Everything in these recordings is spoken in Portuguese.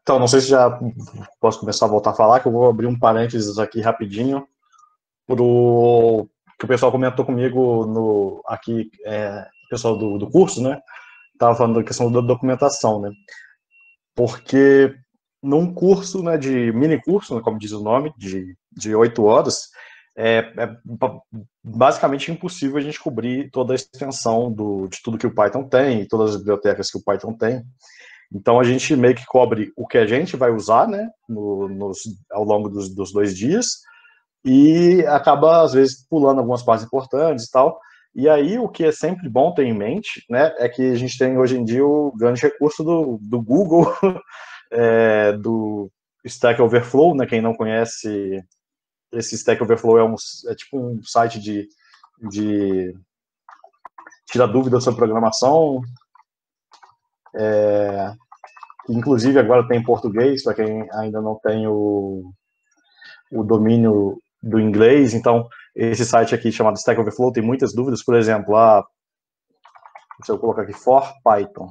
Então, não sei se já posso começar a voltar a falar, que eu vou abrir um parênteses aqui rapidinho, pro que o pessoal comentou comigo aqui, o pessoal do curso, né? Estava falando da questão da documentação, né? Porque num curso, né, de mini curso, né, como diz o nome, de 8 horas, é basicamente impossível a gente cobrir toda a extensão de tudo que o Python tem, todas as bibliotecas que o Python tem. Então a gente meio que cobre o que a gente vai usar, né, ao longo dos 2 dias, e acaba, às vezes, pulando algumas partes importantes e tal. E aí, o que é sempre bom ter em mente, né, é que a gente tem hoje em dia o grande recurso do Google, do Stack Overflow, né, quem não conhece, esse Stack Overflow é tipo um site de tirar dúvidas sobre programação, que inclusive agora tem em português, para quem ainda não tem o domínio do inglês. Então, esse site aqui chamado Stack Overflow tem muitas dúvidas, por exemplo, se eu colocar aqui for Python,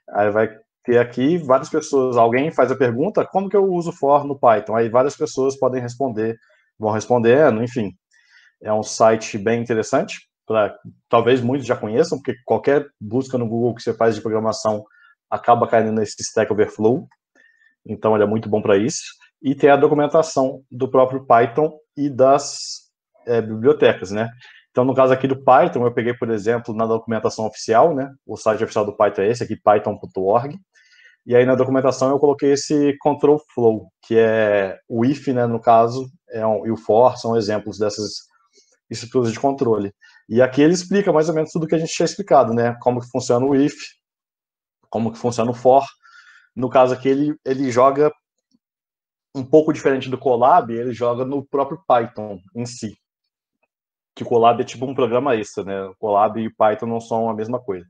aí vai ter aqui várias pessoas, alguém faz a pergunta, como que eu uso for no Python? Aí várias pessoas podem responder, vão respondendo, enfim. É um site bem interessante, talvez muitos já conheçam, porque qualquer busca no Google que você faz de programação acaba caindo nesse Stack Overflow, então ele é muito bom para isso. E tem a documentação do próprio Python e das bibliotecas, né? Então, no caso aqui do Python, eu peguei, por exemplo, na documentação oficial, né? O site oficial do Python é esse aqui, python.org. E aí na documentação eu coloquei esse control flow, que é o if, né, no caso, e o for são exemplos dessas estruturas de controle. E aqui ele explica mais ou menos tudo que a gente tinha explicado, né? Como que funciona o if, como que funciona o for. No caso aqui, ele joga um pouco diferente do Colab, ele joga no próprio Python em si. Que o Colab é tipo um programa extra, né? O Colab e o Python não são a mesma coisa.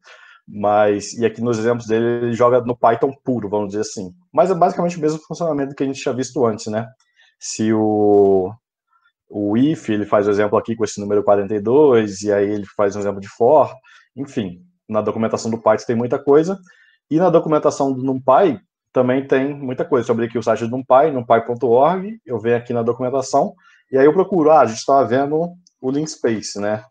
Mas, e aqui nos exemplos dele, ele joga no Python puro, vamos dizer assim. Mas é basicamente o mesmo funcionamento que a gente tinha visto antes, né? Se o if, ele faz o exemplo aqui com esse número 42, e aí ele faz um exemplo de for, enfim, na documentação do Python tem muita coisa, e na documentação do NumPy também tem muita coisa. Eu abri aqui o site do NumPy, numpy.org, eu venho aqui na documentação, e aí eu procuro, a gente estava vendo o Linspace, né?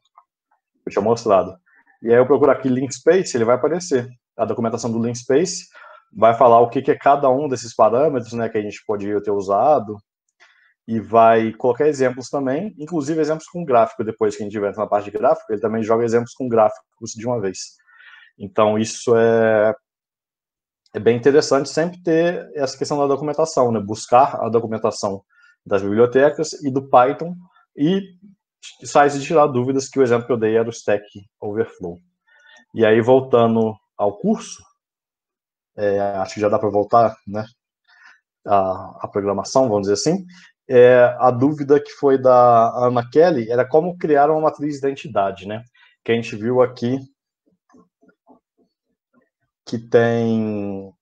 Eu tinha mostrado. E aí eu procuro aqui Linspace, ele vai aparecer. A documentação do Linspace vai falar o que é cada um desses parâmetros, né, que a gente poderia ter usado, e vai colocar exemplos também, inclusive exemplos com gráfico, depois que a gente tiver na parte de gráfico, ele também joga exemplos com gráficos de uma vez. Então, isso é bem interessante sempre ter essa questão da documentação, né? Buscar a documentação das bibliotecas e do Python e sites de tirar dúvidas, que o exemplo que eu dei era o Stack Overflow. E aí, voltando ao curso, acho que já dá para voltar, né? A programação, vamos dizer assim. A dúvida que foi da Ana Kelly era como criar uma matriz de identidade, né? Que a gente viu aqui que tem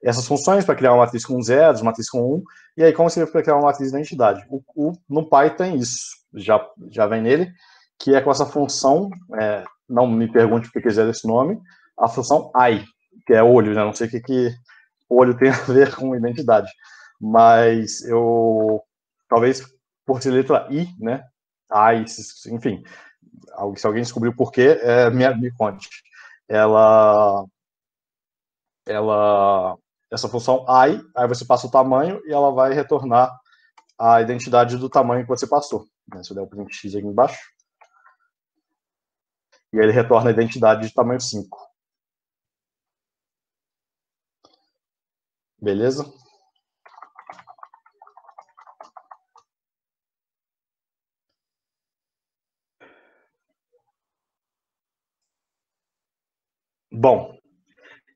essas funções para criar uma matriz com zeros, matriz com 1, e aí como seria para criar uma matriz de identidade? No Python tem isso, já vem nele, que é com essa função, não me pergunte por que quiser esse nome, a função I, que é olho, né? Não sei o que olho tem a ver com identidade, mas talvez por ser letra I, né? I, enfim, se alguém descobriu por quê, me conte. Essa função I, aí você passa o tamanho e ela vai retornar a identidade do tamanho que você passou. Se eu der o print X aqui embaixo, e aí ele retorna a identidade de tamanho 5. Beleza? Bom,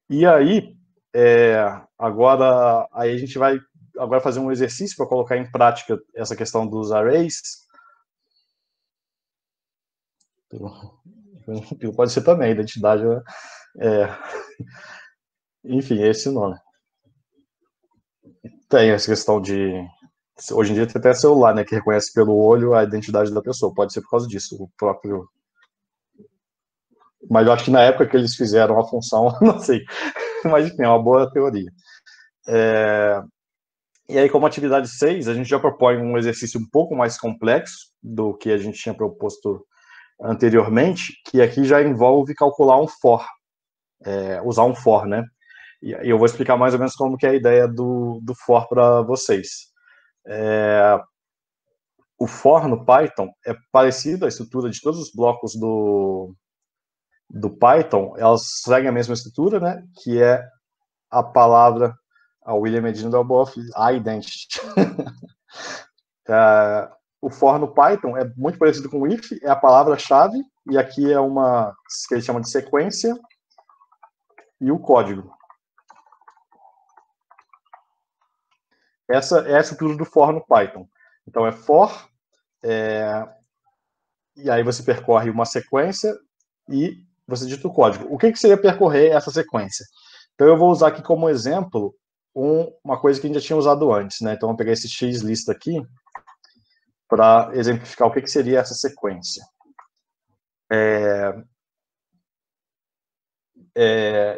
e aí, agora a gente vai fazer um exercício para colocar em prática essa questão dos arrays. Pode ser também, identidade. Enfim, é esse nome. Tem essa questão de. Hoje em dia tem até celular, né, que reconhece pelo olho a identidade da pessoa. Pode ser por causa disso, o próprio. Mas eu acho que na época que eles fizeram a função, não sei. Mas, enfim, é uma boa teoria. E aí, como atividade 6, a gente já propõe um exercício um pouco mais complexo do que a gente tinha proposto anteriormente, que aqui já envolve calcular um for, usar um for, né? E eu vou explicar mais ou menos como que é a ideia do for para vocês. O for no Python é parecido à estrutura de todos os blocos do Python, elas seguem a mesma estrutura, né? Que é a palavra, a William Medina do Alboff, identity. O for no Python é muito parecido com o if, é a palavra-chave, e aqui é uma que eles chamam de sequência, e o código. Essa é a estrutura do for no Python. Então é for, e aí você percorre uma sequência e você digita o código. O que seria percorrer essa sequência? Então eu vou usar aqui como exemplo uma coisa que a gente já tinha usado antes, né? Então eu vou pegar esse x-list aqui para exemplificar o que seria essa sequência.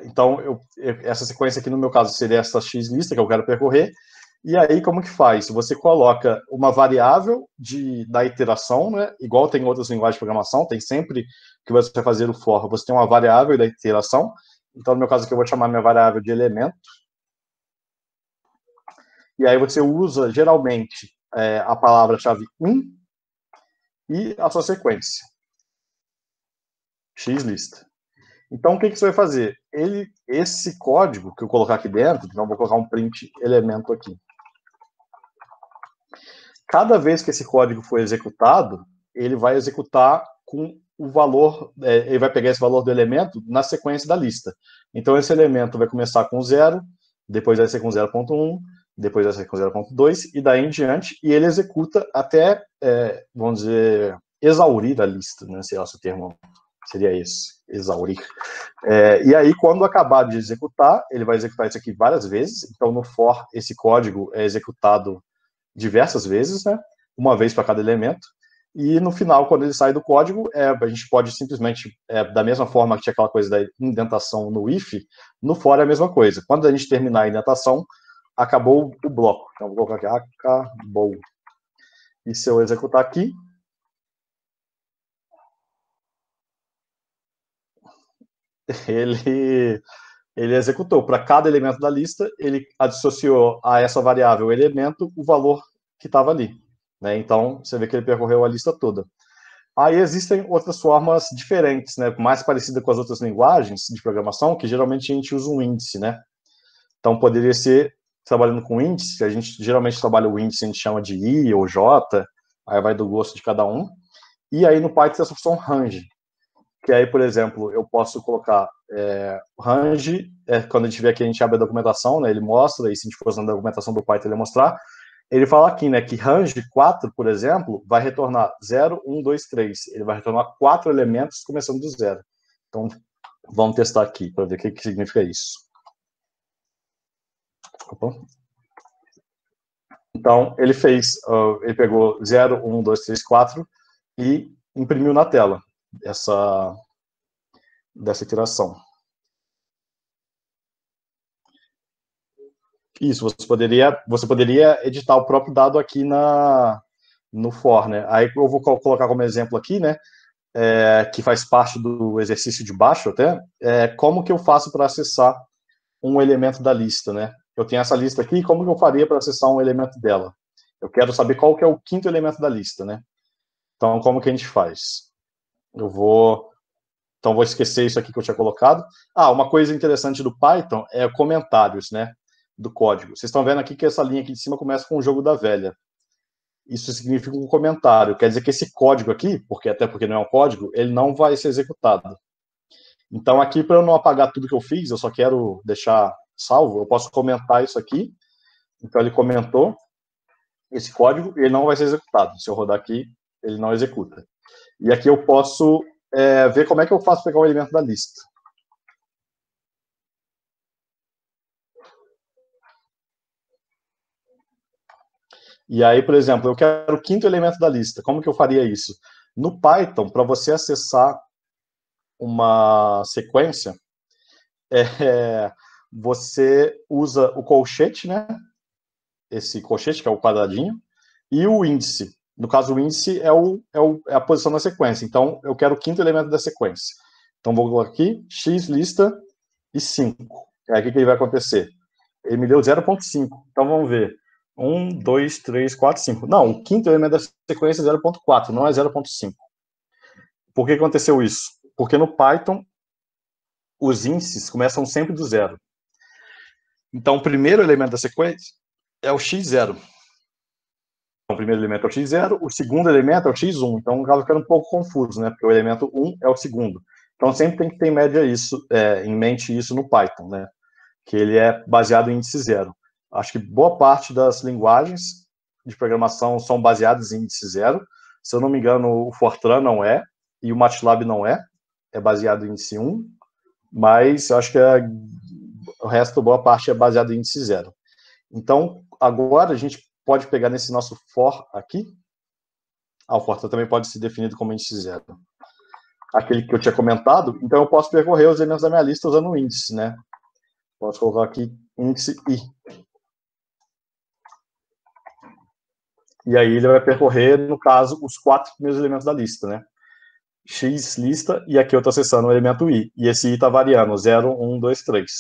Então, essa sequência aqui, no meu caso, seria essa x-lista que eu quero percorrer. E aí, como que faz? Você coloca uma variável da iteração, né? Igual tem em outras linguagens de programação, tem sempre que você vai fazer o for, você tem uma variável da iteração. Então, no meu caso aqui, eu vou chamar minha variável de elemento. E aí você usa, geralmente, a palavra-chave in e a sua sequência. X-lista. Então, o que você vai fazer? Esse código que eu colocar aqui dentro, então eu vou colocar um print elemento aqui. Cada vez que esse código for executado, ele vai executar com o valor, ele vai pegar esse valor do elemento na sequência da lista. Então, esse elemento vai começar com 0, depois vai ser com 0.1, depois vai ser com 0.2, e daí em diante, e ele executa até, vamos dizer, exaurir a lista, né? Se é o termo seria esse, exaurir. E aí, quando acabar de executar, ele vai executar isso aqui várias vezes. Então, no for, esse código é executado diversas vezes, né? Uma vez para cada elemento. E no final, quando ele sai do código, a gente pode simplesmente, da mesma forma que tinha aquela coisa da indentação no if, no for é a mesma coisa. Quando a gente terminar a indentação, acabou o bloco. Então, vou colocar aqui, acabou. E se eu executar aqui, ele executou. Para cada elemento da lista, ele associou a essa variável elemento o valor que estava ali. Né? Então, você vê que ele percorreu a lista toda. Aí existem outras formas diferentes, né? Mais parecida com as outras linguagens de programação, que geralmente a gente usa um índice, né? Então, poderia ser, trabalhando com índice, a gente geralmente trabalha o índice, a gente chama de I ou J, aí vai do gosto de cada um. E aí no Python tem essa opção range, que aí, por exemplo, eu posso colocar range, quando a gente vê aqui, a gente abre a documentação, né, ele mostra, e se a gente for usando a documentação do Python, ele vai mostrar, ele fala aqui, né, que range 4, por exemplo, vai retornar 0, 1, 2, 3, ele vai retornar 4 elementos começando do 0. Então, vamos testar aqui, para ver o que significa isso. Opa. Então, ele ele pegou 0, 1, 2, 3, 4 e imprimiu na tela dessa iteração. Isso, você poderia editar o próprio dado aqui no for, né? Aí eu vou colocar como exemplo aqui, né? Que faz parte do exercício de baixo até, como que eu faço para acessar um elemento da lista, né? Eu tenho essa lista aqui, como que eu faria para acessar um elemento dela? Eu quero saber qual que é o quinto elemento da lista, né? Então, como que a gente faz? Então, vou esquecer isso aqui que eu tinha colocado. Uma coisa interessante do Python é comentários, né? Do código. Vocês estão vendo aqui que essa linha aqui de cima começa com o jogo da velha. Isso significa um comentário. Quer dizer que esse código aqui, até porque não é um código, ele não vai ser executado. Então, aqui, para eu não apagar tudo que eu fiz, eu só quero deixar salvo, eu posso comentar isso aqui. Então, ele comentou esse código e ele não vai ser executado. Se eu rodar aqui, ele não executa. E aqui eu posso ver como é que eu faço para pegar um elemento da lista. E aí, por exemplo, eu quero o quinto elemento da lista. Como que eu faria isso? No Python, para você acessar uma sequência, você usa o colchete, né? Esse colchete, que é o quadradinho, e o índice. No caso, o índice é a posição da sequência. Então, eu quero o quinto elemento da sequência. Então, vou colocar aqui, x lista e 5. Aí, o que ele vai acontecer? Ele me deu 0,5. Então, vamos ver. 1, 2, 3, 4, 5. Não, o quinto elemento da sequência é 0,4, não é 0,5. Por que aconteceu isso? Porque no Python, os índices começam sempre do zero. Então, o primeiro elemento da sequência é o x0. Então, o primeiro elemento é o x0, o segundo elemento é o x1. Então, acaba ficando um pouco confuso, né? Porque o elemento 1 é o segundo. Então, sempre tem que ter em média isso, em mente isso no Python, né? Que ele é baseado em índice zero. Acho que boa parte das linguagens de programação são baseadas em índice zero. Se eu não me engano, o Fortran não é, e o MATLAB não é baseado em índice 1, mas eu acho que o resto, boa parte, é baseado em índice zero. Então, agora a gente pode pegar nesse nosso for aqui. O Fortran também pode ser definido como índice zero. Aquele que eu tinha comentado, então eu posso percorrer os elementos da minha lista usando o índice, né? Posso colocar aqui índice i. E aí ele vai percorrer, no caso, os 4 primeiros elementos da lista, né? X lista, e aqui eu estou acessando o elemento i. E esse i está variando, 0, 1, 2, 3.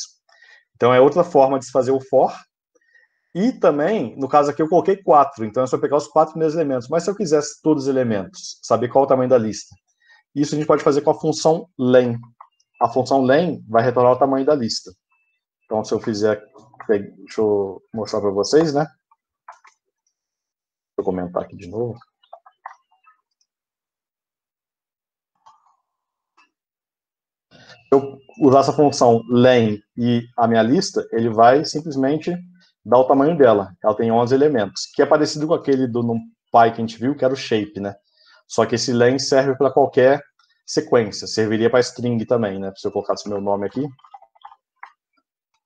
Então é outra forma de se fazer o for. E também, no caso aqui, eu coloquei 4. Então é só pegar os 4 primeiros elementos. Mas se eu quisesse todos os elementos, saber qual é o tamanho da lista, isso a gente pode fazer com a função len. A função len vai retornar o tamanho da lista. Então, se eu fizer... Deixa eu mostrar para vocês, né? Vou comentar aqui de novo. Se eu usar essa função len e a minha lista, ele vai simplesmente dar o tamanho dela. Ela tem 11 elementos, que é parecido com aquele do NumPy que a gente viu, que era o shape, né? Só que esse len serve para qualquer sequência. Serviria para string também, né? Se eu colocasse meu nome aqui,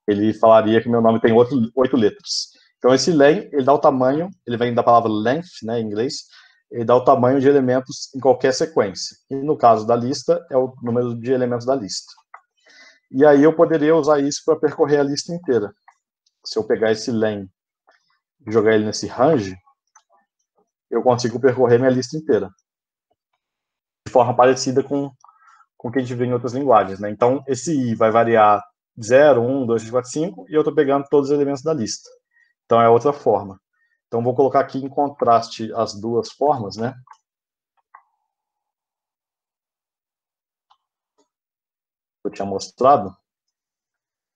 ele falaria que meu nome tem 8 letras. Então, esse len, ele dá o tamanho, ele vem da palavra length, né, em inglês, ele dá o tamanho de elementos em qualquer sequência. E no caso da lista, é o número de elementos da lista. E aí eu poderia usar isso para percorrer a lista inteira. Se eu pegar esse len e jogar ele nesse range, eu consigo percorrer minha lista inteira. De forma parecida com o que a gente vê em outras linguagens, né? Então, esse i vai variar 0, 1, 2, 3, 4, 5, e eu estou pegando todos os elementos da lista. Então, é outra forma. Então, vou colocar aqui em contraste as duas formas, né? Que eu tinha mostrado,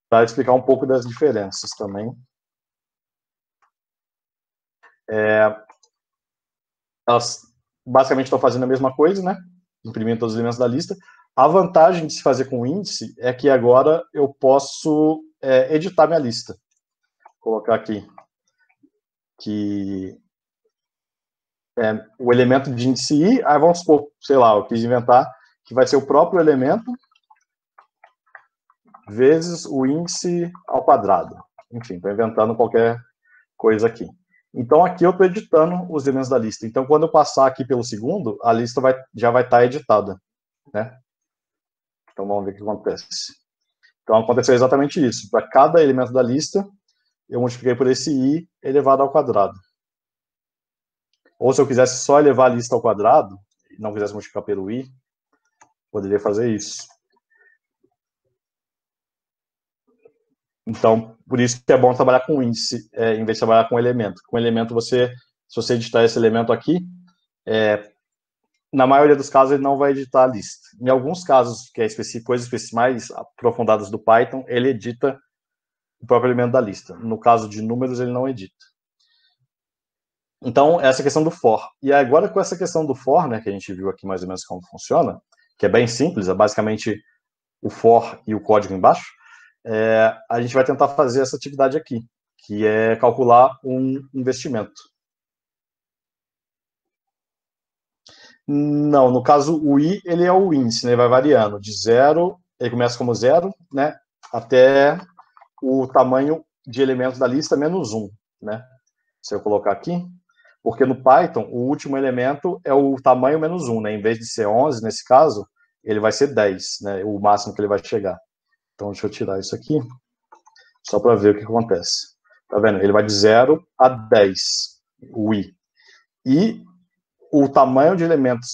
para explicar um pouco das diferenças também. Elas basicamente estão fazendo a mesma coisa, né? Imprimindo todos os elementos da lista. A vantagem de se fazer com índice é que agora eu posso editar minha lista. Vou colocar aqui que o elemento de índice i, aí vamos supor, sei lá, eu quis inventar que vai ser o próprio elemento vezes o índice ao quadrado. Enfim, estou inventando qualquer coisa aqui. Então, aqui eu estou editando os elementos da lista. Então, quando eu passar aqui pelo segundo, a lista já vai estar editada, né? Então, vamos ver o que acontece. Então, aconteceu exatamente isso. Para cada elemento da lista, eu multipliquei por esse i elevado ao quadrado. Ou se eu quisesse só elevar a lista ao quadrado, e não quisesse multiplicar pelo i, poderia fazer isso. Então, por isso que é bom trabalhar com índice, em vez de trabalhar com elemento. Com elemento, se você editar esse elemento aqui, na maioria dos casos, ele não vai editar a lista. Em alguns casos, que é coisas mais aprofundadas do Python, ele edita o próprio elemento da lista. No caso de números, ele não edita. Então, essa questão do for. E agora, com essa questão do for, né, que a gente viu aqui mais ou menos como funciona, que é bem simples, é basicamente o for e o código embaixo, a gente vai tentar fazer essa atividade aqui, que é calcular um investimento. Não, no caso, o i, ele é o índice, né, ele vai variando de 0, ele começa como 0, né, até o tamanho de elementos da lista menos 1, né? Se eu colocar aqui, porque no Python, o último elemento é o tamanho menos 1, né? Em vez de ser 11, nesse caso, ele vai ser 10, né? O máximo que ele vai chegar. Então, deixa eu tirar isso aqui. só para ver o que acontece. Tá vendo? Ele vai de 0 a 10, o i. E o tamanho de elementos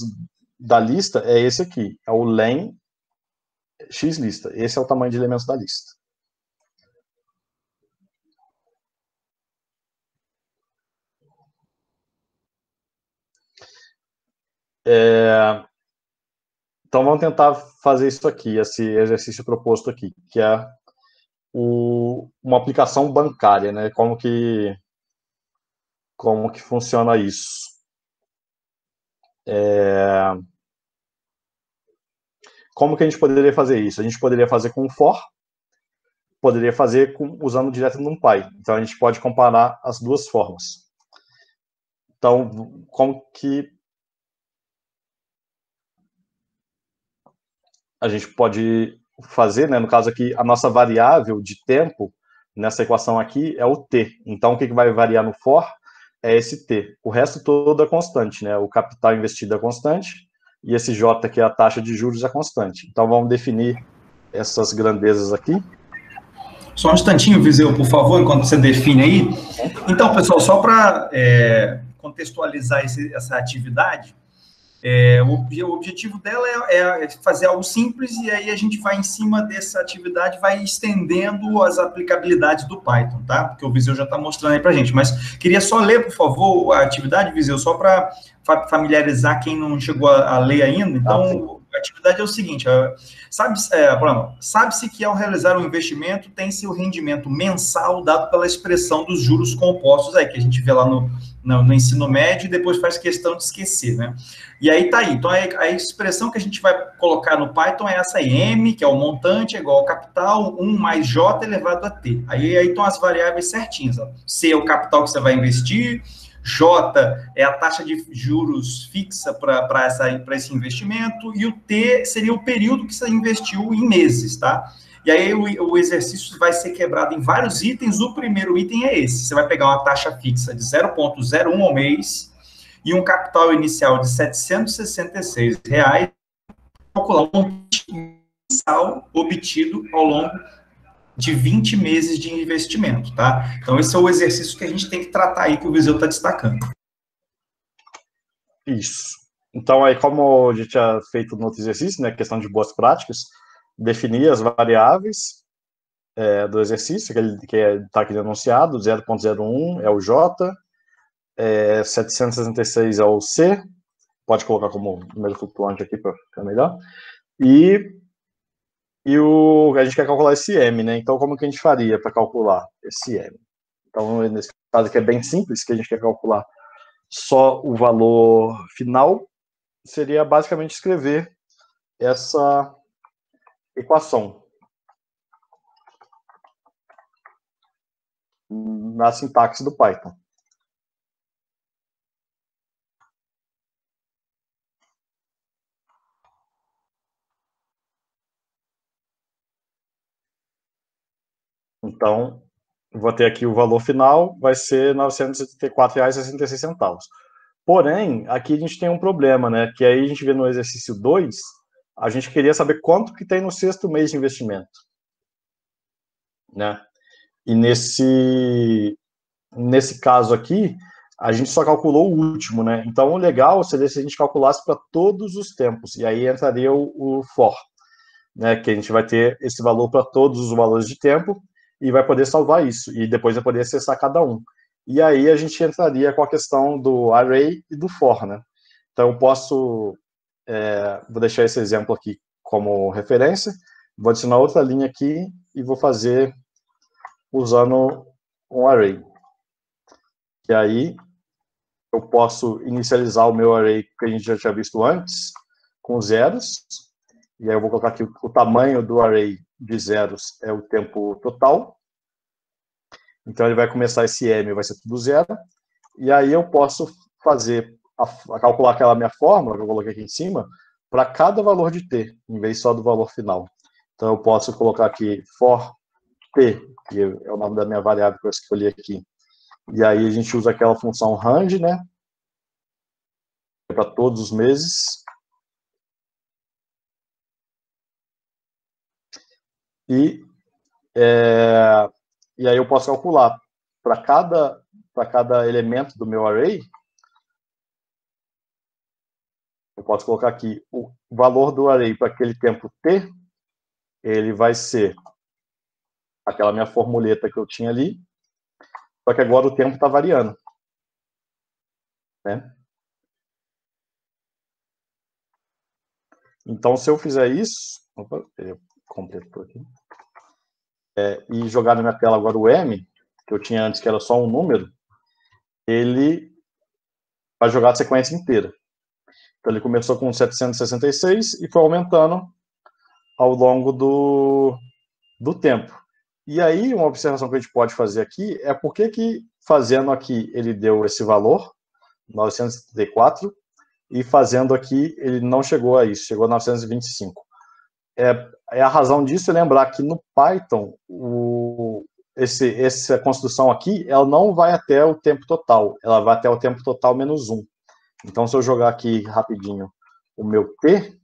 da lista é esse aqui, é o len x lista. Esse é o tamanho de elementos da lista. Então vamos tentar fazer isso aqui, esse exercício proposto aqui, que é uma aplicação bancária, né? Como que funciona isso? Como que a gente poderia fazer isso? A gente poderia fazer com for, poderia fazer usando direto no NumPy. Então a gente pode comparar as duas formas. Então, como que a gente pode fazer, né? No caso aqui, a nossa variável de tempo nessa equação aqui é o t. Então, o que vai variar no for é esse t. O resto todo é constante, né? O capital investido é constante e esse j, que é a taxa de juros, é constante. Então, vamos definir essas grandezas aqui. Só um instantinho, Viseu, por favor, enquanto você define aí. Então, pessoal, só para contextualizar essa atividade, o objetivo dela é fazer algo simples e aí a gente vai em cima dessa atividade, vai estendendo as aplicabilidades do Python, tá? Porque o Viseu já está mostrando aí para a gente. Mas queria só ler, por favor, a atividade, Viseu, só para familiarizar quem não chegou a ler ainda. Então, a atividade é o seguinte, sabe-se que ao realizar um investimento tem seu rendimento mensal dado pela expressão dos juros compostos aí, que a gente vê lá no ensino médio e depois faz questão de esquecer, né? E aí tá aí. Então, a expressão que a gente vai colocar no Python é essa aí, M, que é o montante, é igual ao capital, 1 mais J elevado a T. Aí estão as variáveis certinhas. Ó. C é o capital que você vai investir, J é a taxa de juros fixa para esse investimento, e o T seria o período que você investiu em meses, tá? E aí o exercício vai ser quebrado em vários itens. O primeiro item é esse. Você vai pegar uma taxa fixa de 0,01 ao mês e um capital inicial de R$ 766, calcular o montante mensal obtido ao longo de 20 meses de investimento, tá? Então, esse é o exercício que a gente tem que tratar aí, que o Viseu está destacando. Isso. Então, aí, como a gente tinha feito no outro exercício, né, questão de boas práticas, definir as variáveis do exercício, que está aqui denunciado, 0,01 é o J, 766 é o C, pode colocar como número flutuante aqui para ficar melhor, e a gente quer calcular esse M, né? Então, como que a gente faria para calcular esse M? Então, nesse caso aqui é bem simples, que a gente quer calcular só o valor final, seria basicamente escrever essa equação na sintaxe do Python. Então, vou ter aqui o valor final, vai ser R$ 974,66. Porém, aqui a gente tem um problema, né? Que aí a gente vê no exercício 2, a gente queria saber quanto que tem no sexto mês de investimento, né? E nesse caso aqui, a gente só calculou o último, né? Então, o legal seria se a gente calculasse para todos os tempos, e aí entraria o for, né? Que a gente vai ter esse valor para todos os valores de tempo e vai poder salvar isso, e depois vai poder acessar cada um. E aí a gente entraria com a questão do array e do for, né? Então, eu posso... vou deixar esse exemplo aqui como referência, vou adicionar outra linha aqui e vou fazer usando um array. E aí eu posso inicializar o meu array que a gente já tinha visto antes, com zeros, e aí eu vou colocar aqui o tamanho do array de zeros é o tempo total. Então ele vai começar esse M, vai ser tudo zero, e aí eu posso fazer, calcular aquela minha fórmula que eu coloquei aqui em cima, para cada valor de t, em vez só do valor final. Então eu posso colocar aqui for t, que é o nome da minha variável que eu escolhi aqui, e aí a gente usa aquela função range, né, para todos os meses. E e aí eu posso calcular para cada elemento do meu array, eu posso colocar aqui o valor do array para aquele tempo t, ele vai ser aquela minha formuleta que eu tinha ali, só que agora o tempo está variando, né? Então, se eu fizer isso, opa, eu completo por aqui, e jogar na minha tela agora o m, que eu tinha antes que era só um número, ele vai jogar a sequência inteira. Então, ele começou com 766 e foi aumentando ao longo do tempo. E aí, uma observação que a gente pode fazer aqui é por que fazendo aqui ele deu esse valor, 934, e fazendo aqui ele não chegou a isso, chegou a 925. A razão disso é lembrar que no Python, essa construção aqui, ela não vai até o tempo total, ela vai até o tempo total menos 1. Então, se eu jogar aqui rapidinho o meu t,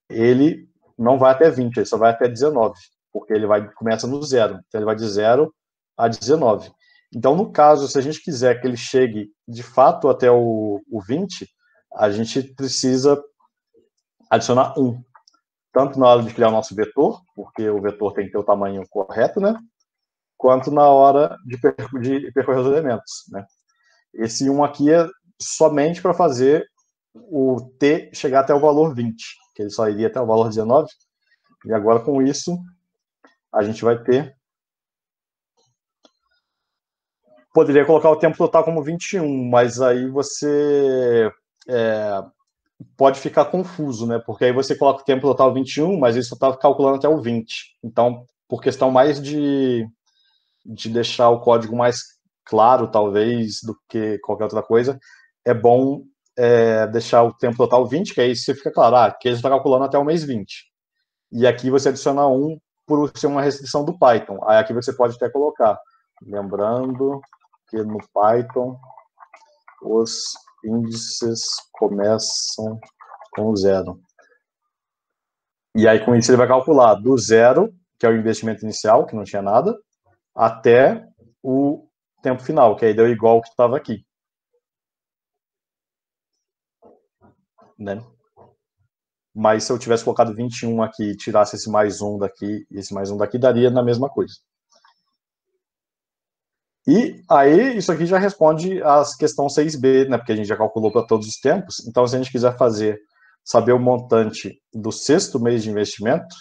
ele não vai até 20, ele só vai até 19, porque ele começa no 0. Então, ele vai de 0 a 19. Então, no caso, se a gente quiser que ele chegue de fato até o 20, a gente precisa adicionar 1. Tanto na hora de criar o nosso vetor, porque o vetor tem que ter o tamanho correto, né? Quanto na hora de percorrer os elementos, né? Esse 1 aqui é somente para fazer o t chegar até o valor 20, que ele só iria até o valor 19. E agora, com isso, a gente vai ter... Poderia colocar o tempo total como 21, mas aí você pode ficar confuso, né? Porque aí você coloca o tempo total 21, mas ele só está calculando até o 20. Então, por questão mais de deixar o código mais claro, talvez, do que qualquer outra coisa, é bom deixar o tempo total 20, que aí você fica claro, que ele está calculando até o mês 20. E aqui você adiciona 1 por ser uma restrição do Python. Aí aqui você pode até colocar, lembrando que no Python os índices começam com 0. E aí com isso ele vai calcular do 0, que é o investimento inicial, que não tinha nada, até o tempo final, que aí deu igual ao que estava aqui. Né? Mas se eu tivesse colocado 21 aqui, tirasse esse mais 1 daqui e esse mais 1 daqui, daria na mesma coisa. E aí, isso aqui já responde a questão 6b, né? Porque a gente já calculou para todos os tempos. Então, se a gente quiser saber o montante do 6º mês de investimento,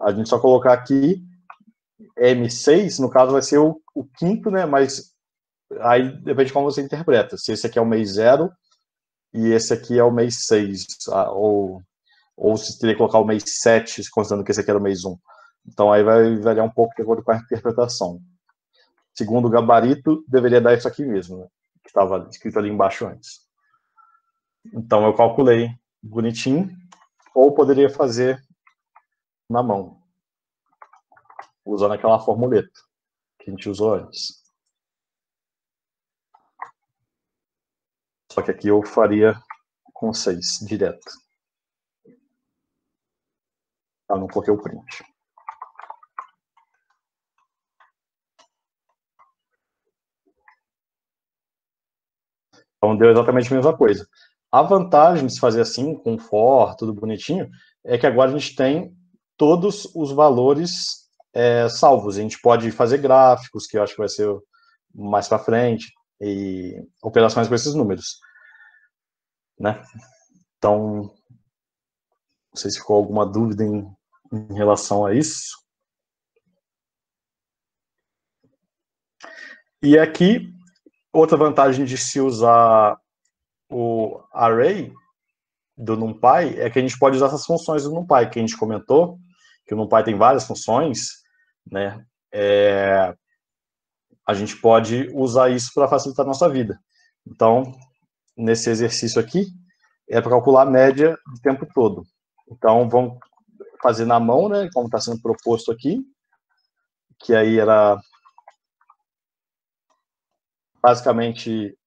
a gente só colocar aqui M6, no caso vai ser o 5º, né? Mas aí depende de como você interpreta. Se esse aqui é o mês 0 e esse aqui é o mês 6, ou se teria que colocar o mês 7, considerando que esse aqui era o mês 1. Então, aí vai variar um pouco de acordo com a interpretação. Segundo o gabarito, deveria dar isso aqui mesmo, né? Que estava escrito ali embaixo antes. Então, eu calculei bonitinho, ou poderia fazer na mão, usando aquela formuleta que a gente usou antes. Só que aqui eu faria com 6, direto. Não coloquei o print. Então, deu exatamente a mesma coisa. A vantagem de se fazer assim, com for, tudo bonitinho, é que agora a gente tem todos os valores salvos. A gente pode fazer gráficos, que eu acho que vai ser mais para frente, e operações com esses números. Né? Então, não sei se ficou alguma dúvida em relação a isso. E aqui, outra vantagem de se usar o array do NumPy é que a gente pode usar essas funções do NumPy, que a gente comentou, que o NumPy tem várias funções, né? A gente pode usar isso para facilitar a nossa vida. Então, nesse exercício aqui, é para calcular a média do tempo todo. Então, vamos fazer na mão, né, como está sendo proposto aqui, que aí era basicamente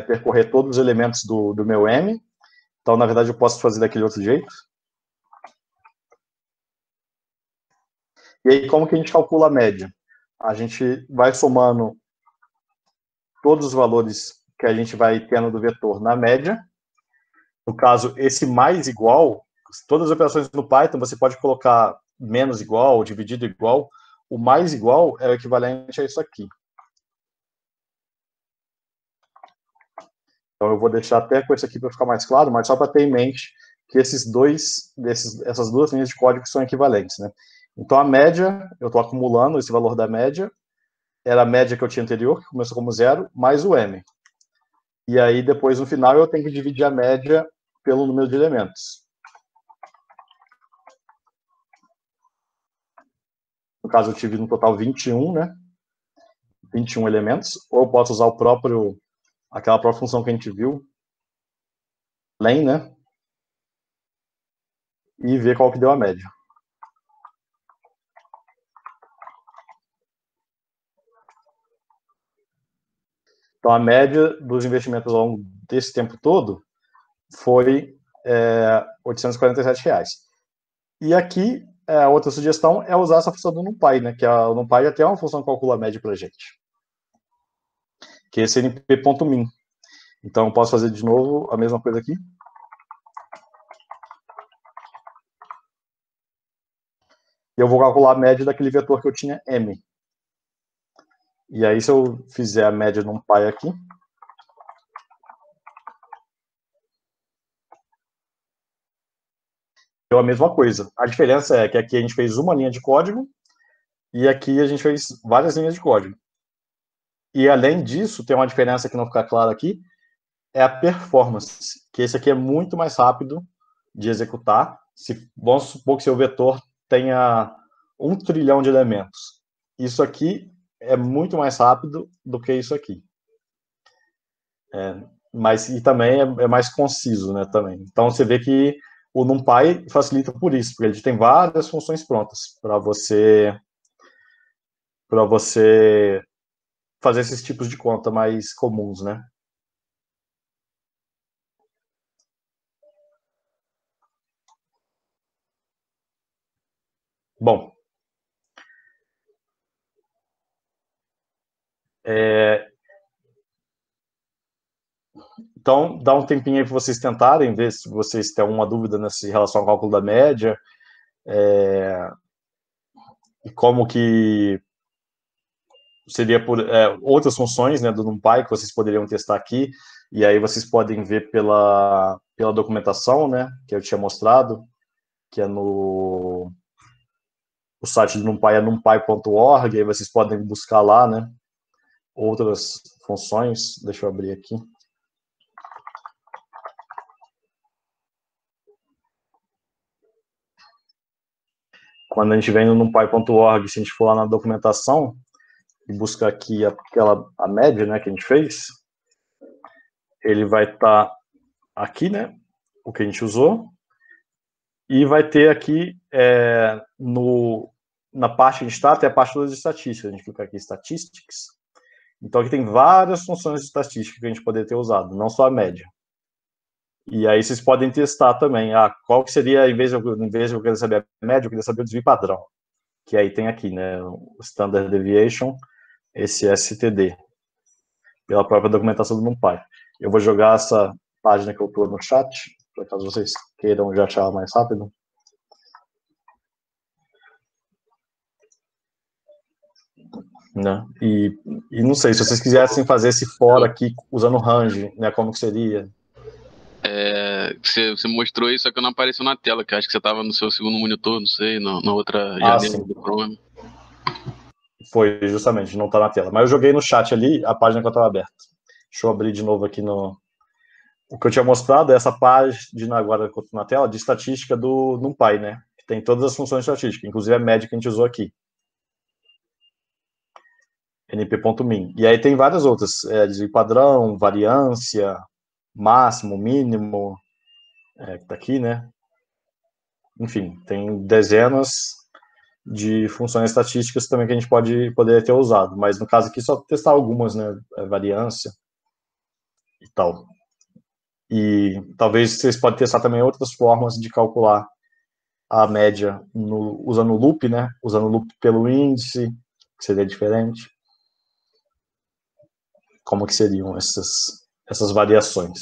percorrer todos os elementos do meu M. Então, na verdade, eu posso fazer daquele outro jeito. E aí, como que a gente calcula a média? a gente vai somando todos os valores que a gente vai tendo do vetor na média. No caso, esse mais igual, todas as operações no Python, você pode colocar menos igual, dividido igual. O mais igual é o equivalente a isso aqui. Então, eu vou deixar até com isso aqui para ficar mais claro, mas só para ter em mente que essas duas linhas de código são equivalentes, né? Então, a média, eu estou acumulando esse valor da média, era a média que eu tinha anterior, que começou como 0, mais o m. E aí, depois, no final, eu tenho que dividir a média pelo número de elementos. No caso, eu tive no total 21, né? 21 elementos. Ou eu posso usar aquela própria função que a gente viu, len, né? E ver qual que deu a média. Então, a média dos investimentos ao longo desse tempo todo foi R$847. E aqui, a outra sugestão é usar essa função do NumPy, né? Que o NumPy já tem uma função que calcula a média para a gente, que é esse np.min. Então, eu posso fazer de novo a mesma coisa aqui. E eu vou calcular a média daquele vetor que eu tinha, m. E aí, se eu fizer a média num pi aqui, deu a mesma coisa. A diferença é que aqui a gente fez uma linha de código e aqui a gente fez várias linhas de código. E além disso, tem uma diferença que não fica clara aqui, é a performance, que esse aqui é muito mais rápido de executar. Vamos supor que seu vetor tenha 1 trilhão de elementos. Isso aqui é muito mais rápido do que isso aqui. Mas e também é mais conciso, né, também. Então você vê que o NumPy facilita por isso, porque ele tem várias funções prontas para você fazer esses tipos de conta mais comuns, né? Bom, então dá um tempinho aí para vocês tentarem, ver se vocês têm alguma dúvida nessa relação ao cálculo da média, e como que seria por outras funções, né, do NumPy que vocês poderiam testar aqui, e aí vocês podem ver pela documentação, né, que eu tinha mostrado, que é o site do NumPy é numpy.org, aí vocês podem buscar lá, né, outras funções. Deixa eu abrir aqui. Quando a gente vem no numpy.org, se a gente for lá na documentação e buscar aqui a média, né, que a gente fez, ele vai estar aqui, né, o que a gente usou, e vai ter aqui na parte que a gente está, tem a parte das estatísticas. A gente clica aqui em Statistics. Então aqui tem várias funções de estatística que a gente poderia ter usado, não só a média. E aí vocês podem testar também, qual que seria, em vez de eu querer saber a média, eu queria saber o desvio padrão. Que aí tem aqui, né, o Standard Deviation, esse STD, pela própria documentação do NumPy. Eu vou jogar essa página que eu estou no chat, para caso vocês queiram já achar mais rápido. Né? E não sei, se vocês quisessem fazer esse for aqui usando range, né, como que seria? Você mostrou isso, só que não apareceu na tela, que acho que você estava no seu segundo monitor, não sei, na outra janela do Chrome. Foi, justamente, não está na tela. Mas eu joguei no chat ali a página que eu estava aberta. Deixa eu abrir de novo aqui no... O que eu tinha mostrado é essa página agora que eu estou na tela, de estatística do NumPy, né? Que tem todas as funções de estatística, inclusive a média que a gente usou aqui. np.min. E aí tem várias outras, desvio padrão, variância, máximo, mínimo, que tá aqui, né? Enfim, tem dezenas de funções estatísticas também que a gente poderia ter usado, mas no caso aqui só testar algumas, né? Variância e tal. E talvez vocês podem testar também outras formas de calcular a média usando o loop, né? Usando o loop pelo índice, que seria diferente? Como que seriam essas variações?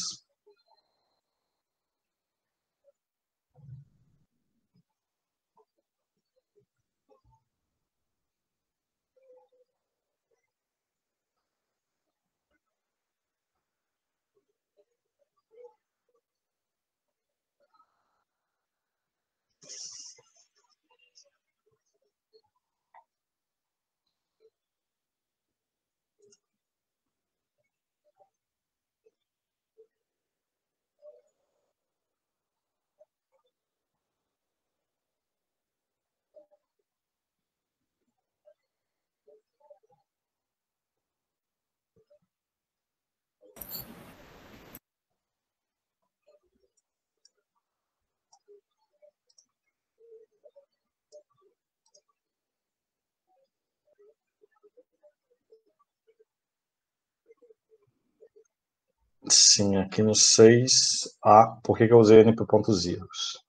Sim, aqui no 6A, por que eu usei np.zeros?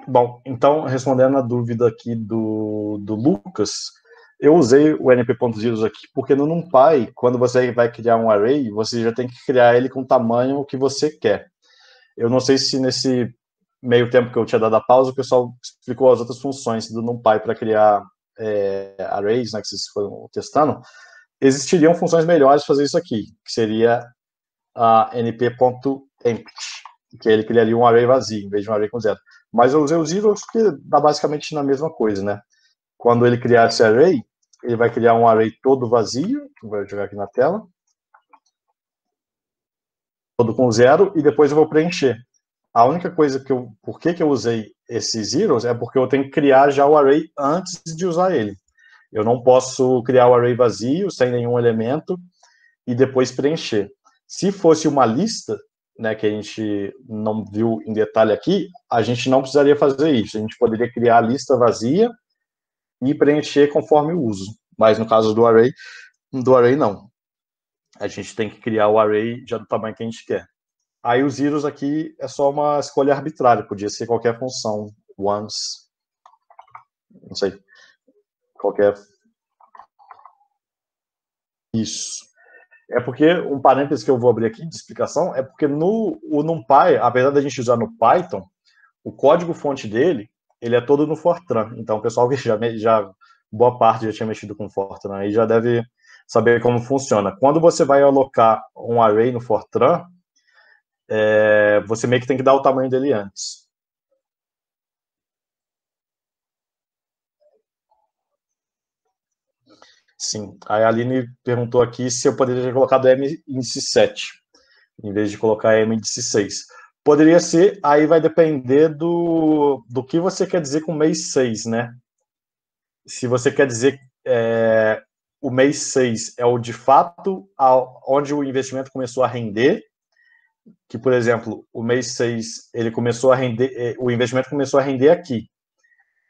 Bom, então, respondendo a dúvida aqui do Lucas, eu usei o np.zeros aqui porque no NumPy, quando você vai criar um array, você já tem que criar ele com o tamanho que você quer. Eu não sei se nesse meio tempo que eu tinha dado a pausa, o pessoal explicou as outras funções do NumPy para criar arrays, né, que vocês foram testando. Existiriam funções melhores para fazer isso aqui, que seria a np.empty, que ele criaria um array vazio, em vez de um array com zero. Mas eu usei os zeros porque dá basicamente na mesma coisa, né? Quando ele criar esse array, ele vai criar um array todo vazio, que eu vou jogar aqui na tela, todo com zero, e depois eu vou preencher. A única coisa por que eu usei esses zeros é porque eu tenho que criar já o array antes de usar ele. Eu não posso criar o array vazio, sem nenhum elemento, e depois preencher. Se fosse uma lista, né, que a gente não viu em detalhe aqui, a gente não precisaria fazer isso. A gente poderia criar a lista vazia e preencher conforme o uso. Mas no caso do array não. A gente tem que criar o array já do tamanho que a gente quer. Aí os zeros aqui é só uma escolha arbitrária, podia ser qualquer função, ones, não sei, qualquer... Isso. É porque, um parênteses que eu vou abrir aqui de explicação, é porque o NumPy, apesar da gente usar no Python, o código-fonte dele, ele é todo no Fortran. Então, o pessoal que boa parte já tinha mexido com Fortran, aí já deve saber como funciona. Quando você vai alocar um array no Fortran, você meio que tem que dar o tamanho dele antes. Sim. Aí a Aline perguntou aqui se eu poderia ter colocado M índice 7, em vez de colocar M índice 6. Poderia ser, aí vai depender do que você quer dizer com mês 6, né? Se você quer dizer o mês 6 é o de fato onde o investimento começou a render, que, por exemplo, o mês 6 ele começou a render, o investimento começou a render aqui.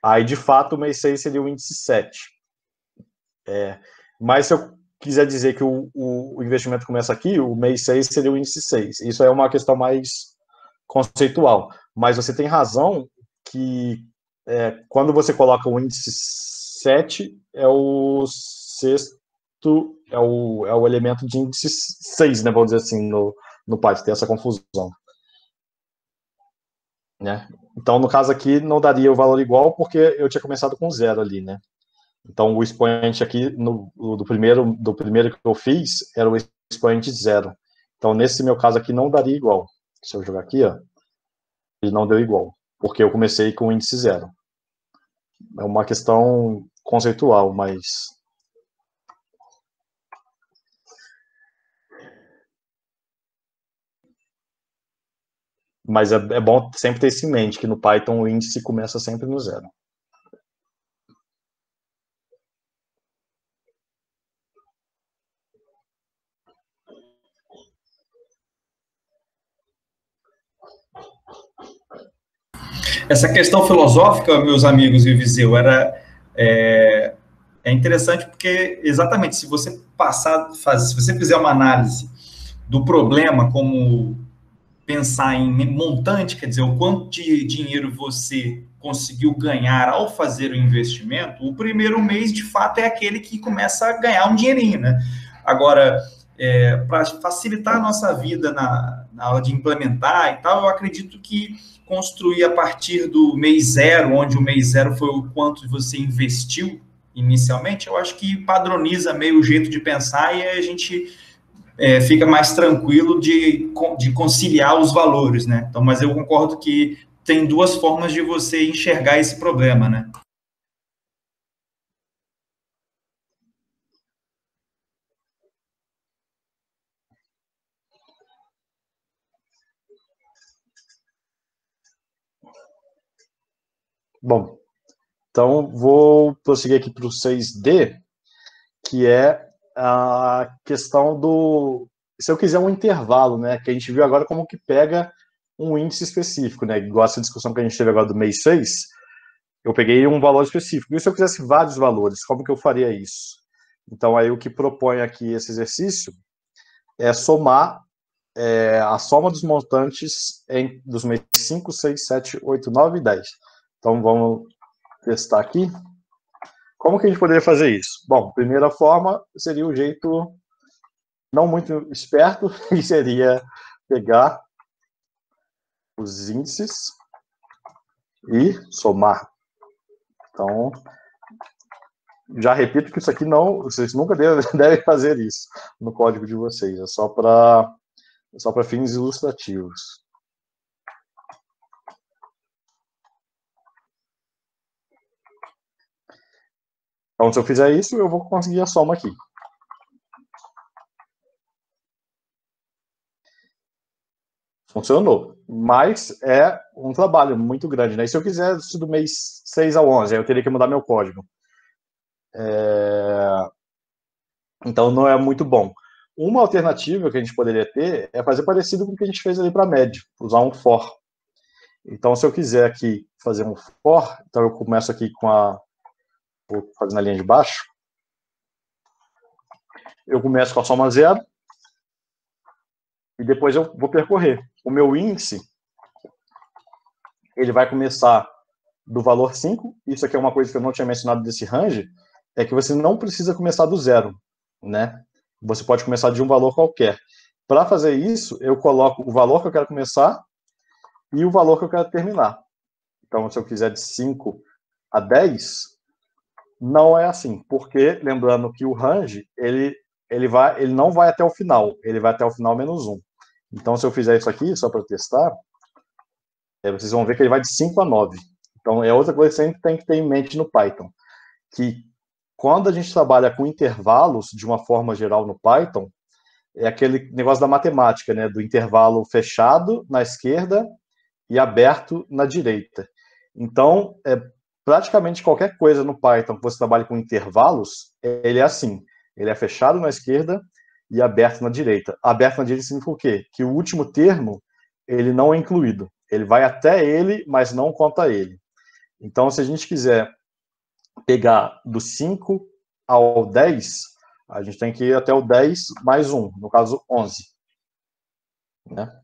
Aí, de fato, o mês 6 seria o índice 7. Mas se eu quiser dizer que o investimento começa aqui, o mês 6 seria o índice 6. Isso é uma questão mais conceitual. Mas você tem razão que quando você coloca o índice 7, é o sexto, é o elemento de índice 6, né, vamos dizer assim, no Python, tem essa confusão. Né? Então, no caso aqui, não daria o valor igual, porque eu tinha começado com 0 ali, né? Então, o expoente aqui, do primeiro que eu fiz, era o expoente 0. Então, nesse meu caso aqui, não daria igual. Se eu jogar aqui, ó, ele não deu igual, porque eu comecei com o índice 0. É uma questão conceitual, mas... Mas é bom sempre ter isso em mente, que no Python o índice começa sempre no 0. Essa questão filosófica, meus amigos e Viseu, é interessante porque, exatamente, se você se você fizer uma análise do problema como pensar em montante, quer dizer, o quanto de dinheiro você conseguiu ganhar ao fazer o investimento, o primeiro mês, de fato, é aquele que começa a ganhar um dinheirinho, né? Agora, para facilitar a nossa vida na hora de implementar e tal, eu acredito que construir a partir do mês zero, onde o mês zero foi o quanto você investiu inicialmente, eu acho que padroniza meio o jeito de pensar e a gente fica mais tranquilo de conciliar os valores, né? Então, mas eu concordo que tem duas formas de você enxergar esse problema, né? Bom, então vou prosseguir aqui para o 6D, que é a questão do... Se eu quiser um intervalo, né? Que a gente viu agora como que pega um índice específico, né? Igual essa discussão que a gente teve agora do mês 6, eu peguei um valor específico. E se eu quisesse vários valores, como que eu faria isso? Então, aí o que propõe aqui esse exercício é somar a soma dos montantes dos meses 5, 6, 7, 8, 9 e 10. Então, vamos testar aqui. Como que a gente poderia fazer isso? Bom, primeira forma seria o jeito não muito esperto, que seria pegar os índices e somar. Então, já repito que isso aqui não, vocês nunca devem fazer isso no código de vocês, é só para fins ilustrativos. Então, se eu fizer isso, eu vou conseguir a soma aqui. Funcionou, mas é um trabalho muito grande, né? E se eu quiser do mês 6 ao 11, aí eu teria que mudar meu código. Então, não é muito bom. Uma alternativa que a gente poderia ter é fazer parecido com o que a gente fez ali para a média, usar um for. Então, se eu quiser aqui fazer um for, então eu começo aqui com vou fazer na linha de baixo. Eu começo com a soma zero e depois eu vou percorrer. O meu índice, ele vai começar do valor 5. Isso aqui é uma coisa que eu não tinha mencionado desse range, é que você não precisa começar do zero, né? Você pode começar de um valor qualquer. Para fazer isso, eu coloco o valor que eu quero começar e o valor que eu quero terminar. Então, se eu quiser de 5 a 10, não é assim, porque, lembrando que o range, ele não vai até o final, ele vai até o final menos 1. Então, se eu fizer isso aqui, só para testar, vocês vão ver que ele vai de 5 a 9. Então, é outra coisa que sempre tem que ter em mente no Python, que quando a gente trabalha com intervalos, de uma forma geral no Python, é aquele negócio da matemática, né, do intervalo fechado na esquerda e aberto na direita. Então, praticamente qualquer coisa no Python que você trabalhe com intervalos, ele é assim, ele é fechado na esquerda e aberto na direita. Aberto na direita significa o quê? Que o último termo, ele não é incluído. Ele vai até ele, mas não conta ele. Então, se a gente quiser pegar do 5 ao 10, a gente tem que ir até o 10 mais 1, no caso 11. Né?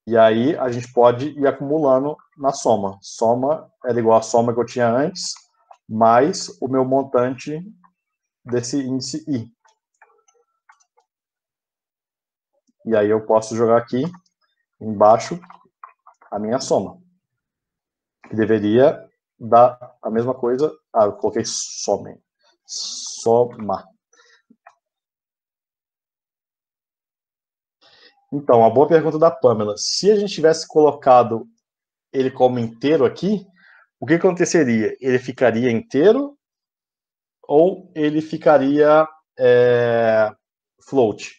E aí a gente pode ir acumulando na soma. Soma era igual à soma que eu tinha antes, mais o meu montante desse índice I. E aí eu posso jogar aqui embaixo a minha soma, que deveria dar a mesma coisa. Eu coloquei soma. Então, a boa pergunta da Pamela. Se a gente tivesse colocado ele como inteiro aqui, o que aconteceria? Ele ficaria inteiro ou ele ficaria float?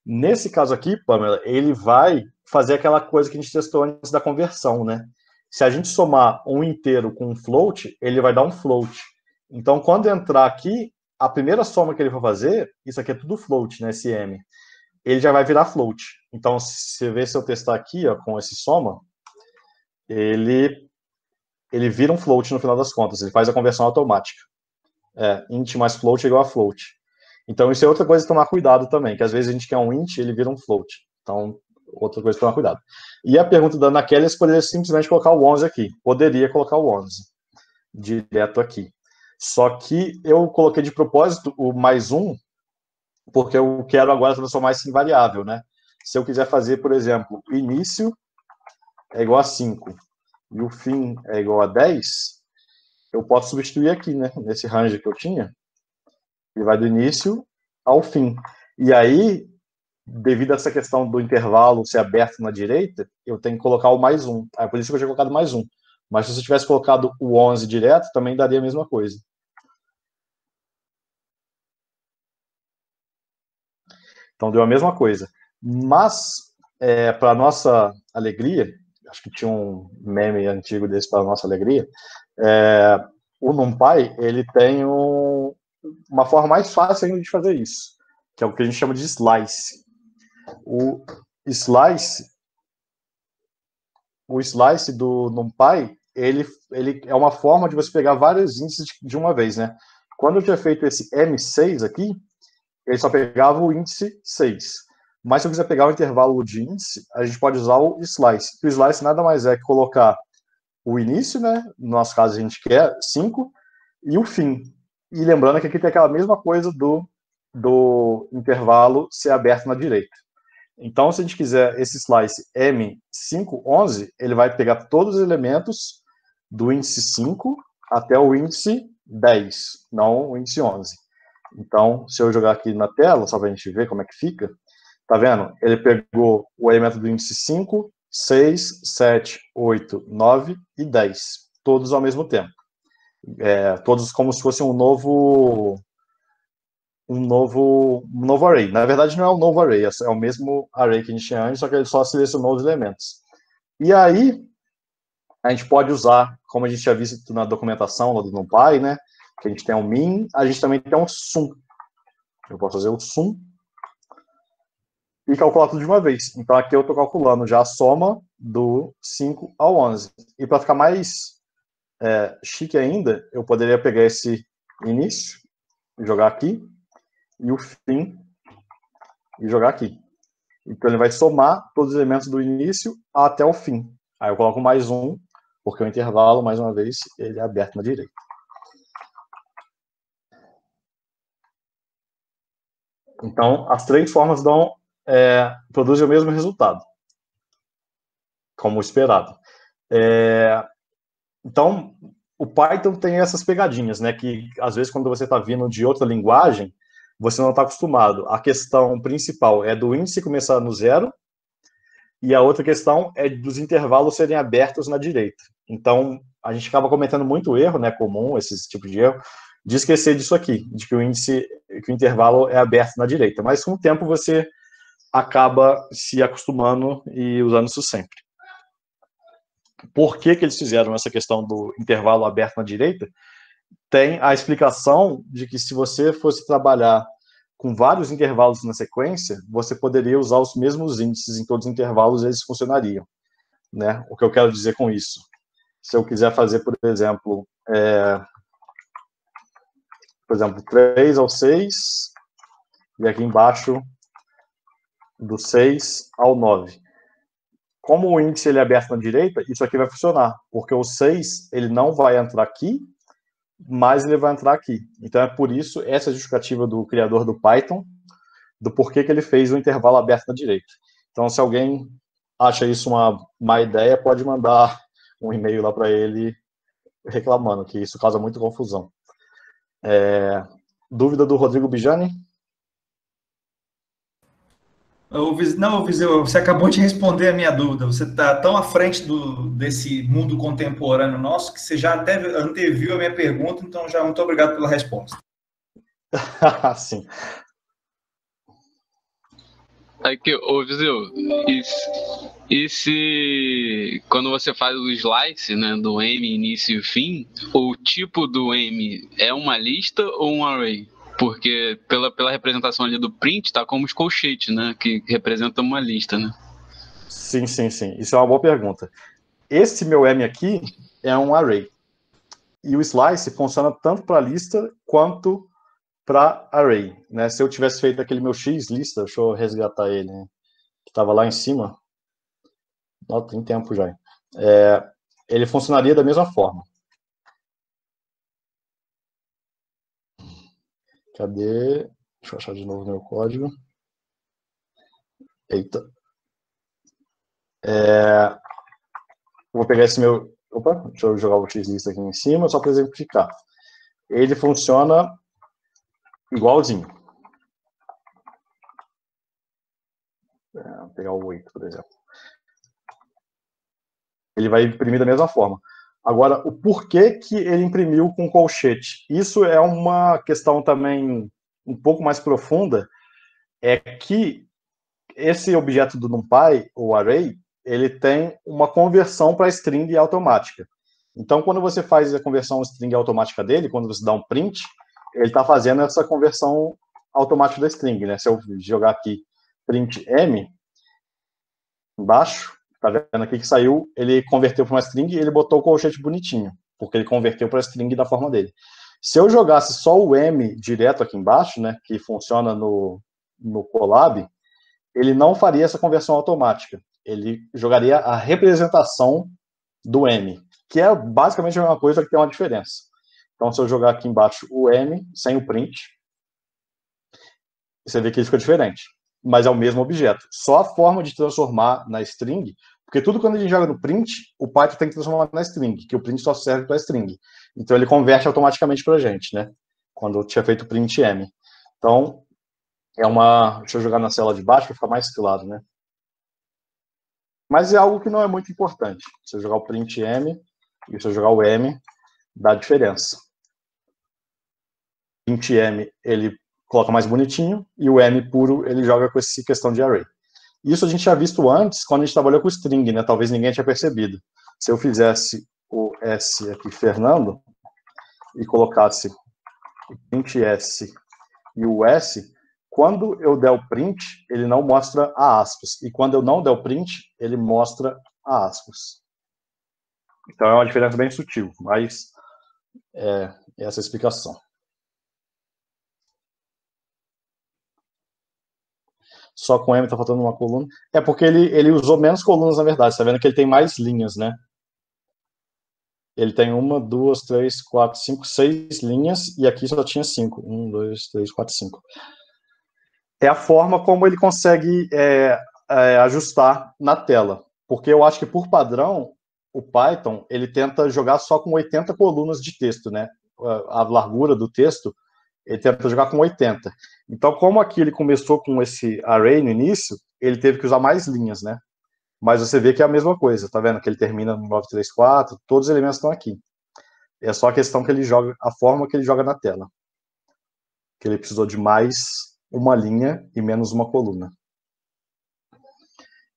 Nesse caso aqui, Pamela, ele vai fazer aquela coisa que a gente testou antes da conversão, né? Se a gente somar um inteiro com um float, ele vai dar um float. Então, quando entrar aqui, a primeira soma que ele vai fazer, isso aqui é tudo float, né, esse M, ele já vai virar float. Então, se você ver, se eu testar aqui, ó, com esse soma, ele vira um float no final das contas, ele faz a conversão automática. Int mais float é igual a float. Então, isso é outra coisa a tomar cuidado também, que às vezes a gente quer um int, ele vira um float. Então, outra coisa para tomar cuidado. E a pergunta da Ana Kelly, você poderia simplesmente colocar o 11 aqui. Poderia colocar o 11 direto aqui. Só que eu coloquei de propósito o mais 1, porque eu quero agora transformar isso em variável, né? Se eu quiser fazer, por exemplo, o início é igual a 5 e o fim é igual a 10, eu posso substituir aqui, né? Nesse range que eu tinha, ele vai do início ao fim. E aí, devido a essa questão do intervalo ser aberto na direita, eu tenho que colocar o mais 1. É por isso que eu tinha colocado mais 1. Mas se você tivesse colocado o 11 direto, também daria a mesma coisa. Então deu a mesma coisa. Mas, para nossa alegria, acho que tinha um meme antigo desse para nossa alegria, o NumPy, ele tem uma forma mais fácil ainda de fazer isso, que é o que a gente chama de slice. O slice do NumPy, ele é uma forma de você pegar vários índices de uma vez, né? Quando eu tinha feito esse M6 aqui, ele só pegava o índice 6. Mas se eu quiser pegar o intervalo de índice, a gente pode usar o slice. O slice nada mais é que colocar o início, né? No nosso caso, a gente quer 5, e o fim. E lembrando que aqui tem aquela mesma coisa do intervalo ser aberto na direita. Então, se a gente quiser esse slice M511, ele vai pegar todos os elementos do índice 5 até o índice 10, não o índice 11. Então, se eu jogar aqui na tela, só para a gente ver como é que fica, tá vendo? Ele pegou o elemento do índice 5, 6, 7, 8, 9 e 10, todos ao mesmo tempo. Todos como se fosse um novo array. Na verdade, não é um novo array, é o mesmo array que a gente tinha antes, só que ele só selecionou os elementos. E aí, a gente pode usar, como a gente já visto na documentação lá do NumPy, né? Que a gente tem um min, a gente também tem um sum. Eu posso fazer o sum e calcular tudo de uma vez. Então, aqui eu estou calculando já a soma do 5 ao 11. E para ficar mais chique ainda, eu poderia pegar esse início, jogar aqui, e o fim, e jogar aqui. Então, ele vai somar todos os elementos do início até o fim. Aí eu coloco mais 1, porque o intervalo, mais uma vez, ele é aberto na direita. Então, as três formas produzem o mesmo resultado, como esperado. Então, o Python tem essas pegadinhas, né? Que, às vezes, quando você está vindo de outra linguagem, você não está acostumado. A questão principal é do índice começar no 0, e a outra questão é dos intervalos serem abertos na direita. Então, a gente acaba cometendo muito erro, né? Comum, esse tipo de erro, de esquecer disso aqui, de que que o intervalo é aberto na direita. Mas com o tempo você acaba se acostumando e usando isso sempre. Por que eles fizeram essa questão do intervalo aberto na direita? Tem a explicação de que se você fosse trabalhar com vários intervalos na sequência, você poderia usar os mesmos índices em todos os intervalos e eles funcionariam, né? O que eu quero dizer com isso? Se eu quiser fazer, por exemplo, 3 ao 6, e aqui embaixo, do 6 ao 9. Como o índice ele é aberto na direita, isso aqui vai funcionar, porque o 6 ele não vai entrar aqui, mas ele vai entrar aqui. Então é por isso, essa é a justificativa do criador do Python, do porquê que ele fez o intervalo aberto na direita. Então, se alguém acha isso uma má ideia, pode mandar um e-mail lá para ele reclamando, que isso causa muita confusão. Dúvida do Rodrigo Bijani? Não, Viseu, você acabou de responder a minha dúvida. Você está tão à frente desse mundo contemporâneo nosso que você já até anteviu a minha pergunta, então já muito obrigado pela resposta. Sim. Aqui, Viseu, e se quando você faz o slice, né, do M, início e fim, o tipo do M é uma lista ou um array? Porque pela representação ali do print, tá como os colchetes, né? Que representa uma lista, né? Sim. Isso é uma boa pergunta. Esse meu M aqui é um array. E o slice funciona tanto para lista quanto para array, né? Se eu tivesse feito aquele meu X lista, deixa eu resgatar ele, né? estava lá em cima. Não, tem tempo já. Ele funcionaria da mesma forma. Cadê? Deixa eu achar de novo meu código. Eita. Vou pegar esse meu... Opa, deixa eu jogar o xlist aqui em cima, só para exemplificar. Ele funciona igualzinho. Vou pegar o 8, por exemplo. Ele vai imprimir da mesma forma. Agora, o porquê que ele imprimiu com colchete? Isso é uma questão também um pouco mais profunda, é que esse objeto do NumPy, o array, ele tem uma conversão para string automática. Então, quando você faz a conversão string automática dele, quando você dá um print, ele está fazendo essa conversão automática da string, né? Se eu jogar aqui print m, embaixo, tá vendo aqui que saiu, ele converteu para uma string e ele botou o colchete bonitinho, porque ele converteu para a string da forma dele. Se eu jogasse só o m direto aqui embaixo, né, que funciona no Colab, ele não faria essa conversão automática. Ele jogaria a representação do m, que é basicamente a mesma coisa, que tem uma diferença. Então, se eu jogar aqui embaixo o m, sem o print, você vê que ele fica diferente. Mas é o mesmo objeto. Só a forma de transformar na string, porque tudo quando a gente joga no print, o Python tem que transformar na string, que o print só serve para string. Então ele converte automaticamente para a gente, né? Quando eu tinha feito o print m. Então, deixa eu jogar na cela de baixo para ficar mais claro, né? Mas é algo que não é muito importante. Se eu jogar o print m e se eu jogar o m, dá diferença. O print m, ele coloca mais bonitinho, e o m puro, ele joga com essa questão de array. Isso a gente tinha visto antes, quando a gente trabalhou com string, né? Talvez ninguém tinha percebido. Se eu fizesse o S aqui, Fernando, e colocasse o print S e o S, quando eu der o print, ele não mostra a aspas. E quando eu não der o print, ele mostra a aspas. Então é uma diferença bem sutil, mas essa é a explicação. Só com M tá faltando uma coluna. É porque ele usou menos colunas, na verdade. Você tá vendo que ele tem mais linhas, né? Ele tem 1, 2, 3, 4, 5, 6 linhas, e aqui só tinha 5. 1, 2, 3, 4, 5. É a forma como ele consegue ajustar na tela. Porque eu acho que, por padrão, o Python, ele tenta jogar só com 80 colunas de texto, né? A largura do texto, ele tenta jogar com 80. Então, como aqui ele começou com esse array no início, ele teve que usar mais linhas, né? Mas você vê que é a mesma coisa, tá vendo? Que ele termina no 934, todos os elementos estão aqui. É só a questão que ele joga, a forma que ele joga na tela. Que ele precisou de mais uma linha e menos uma coluna.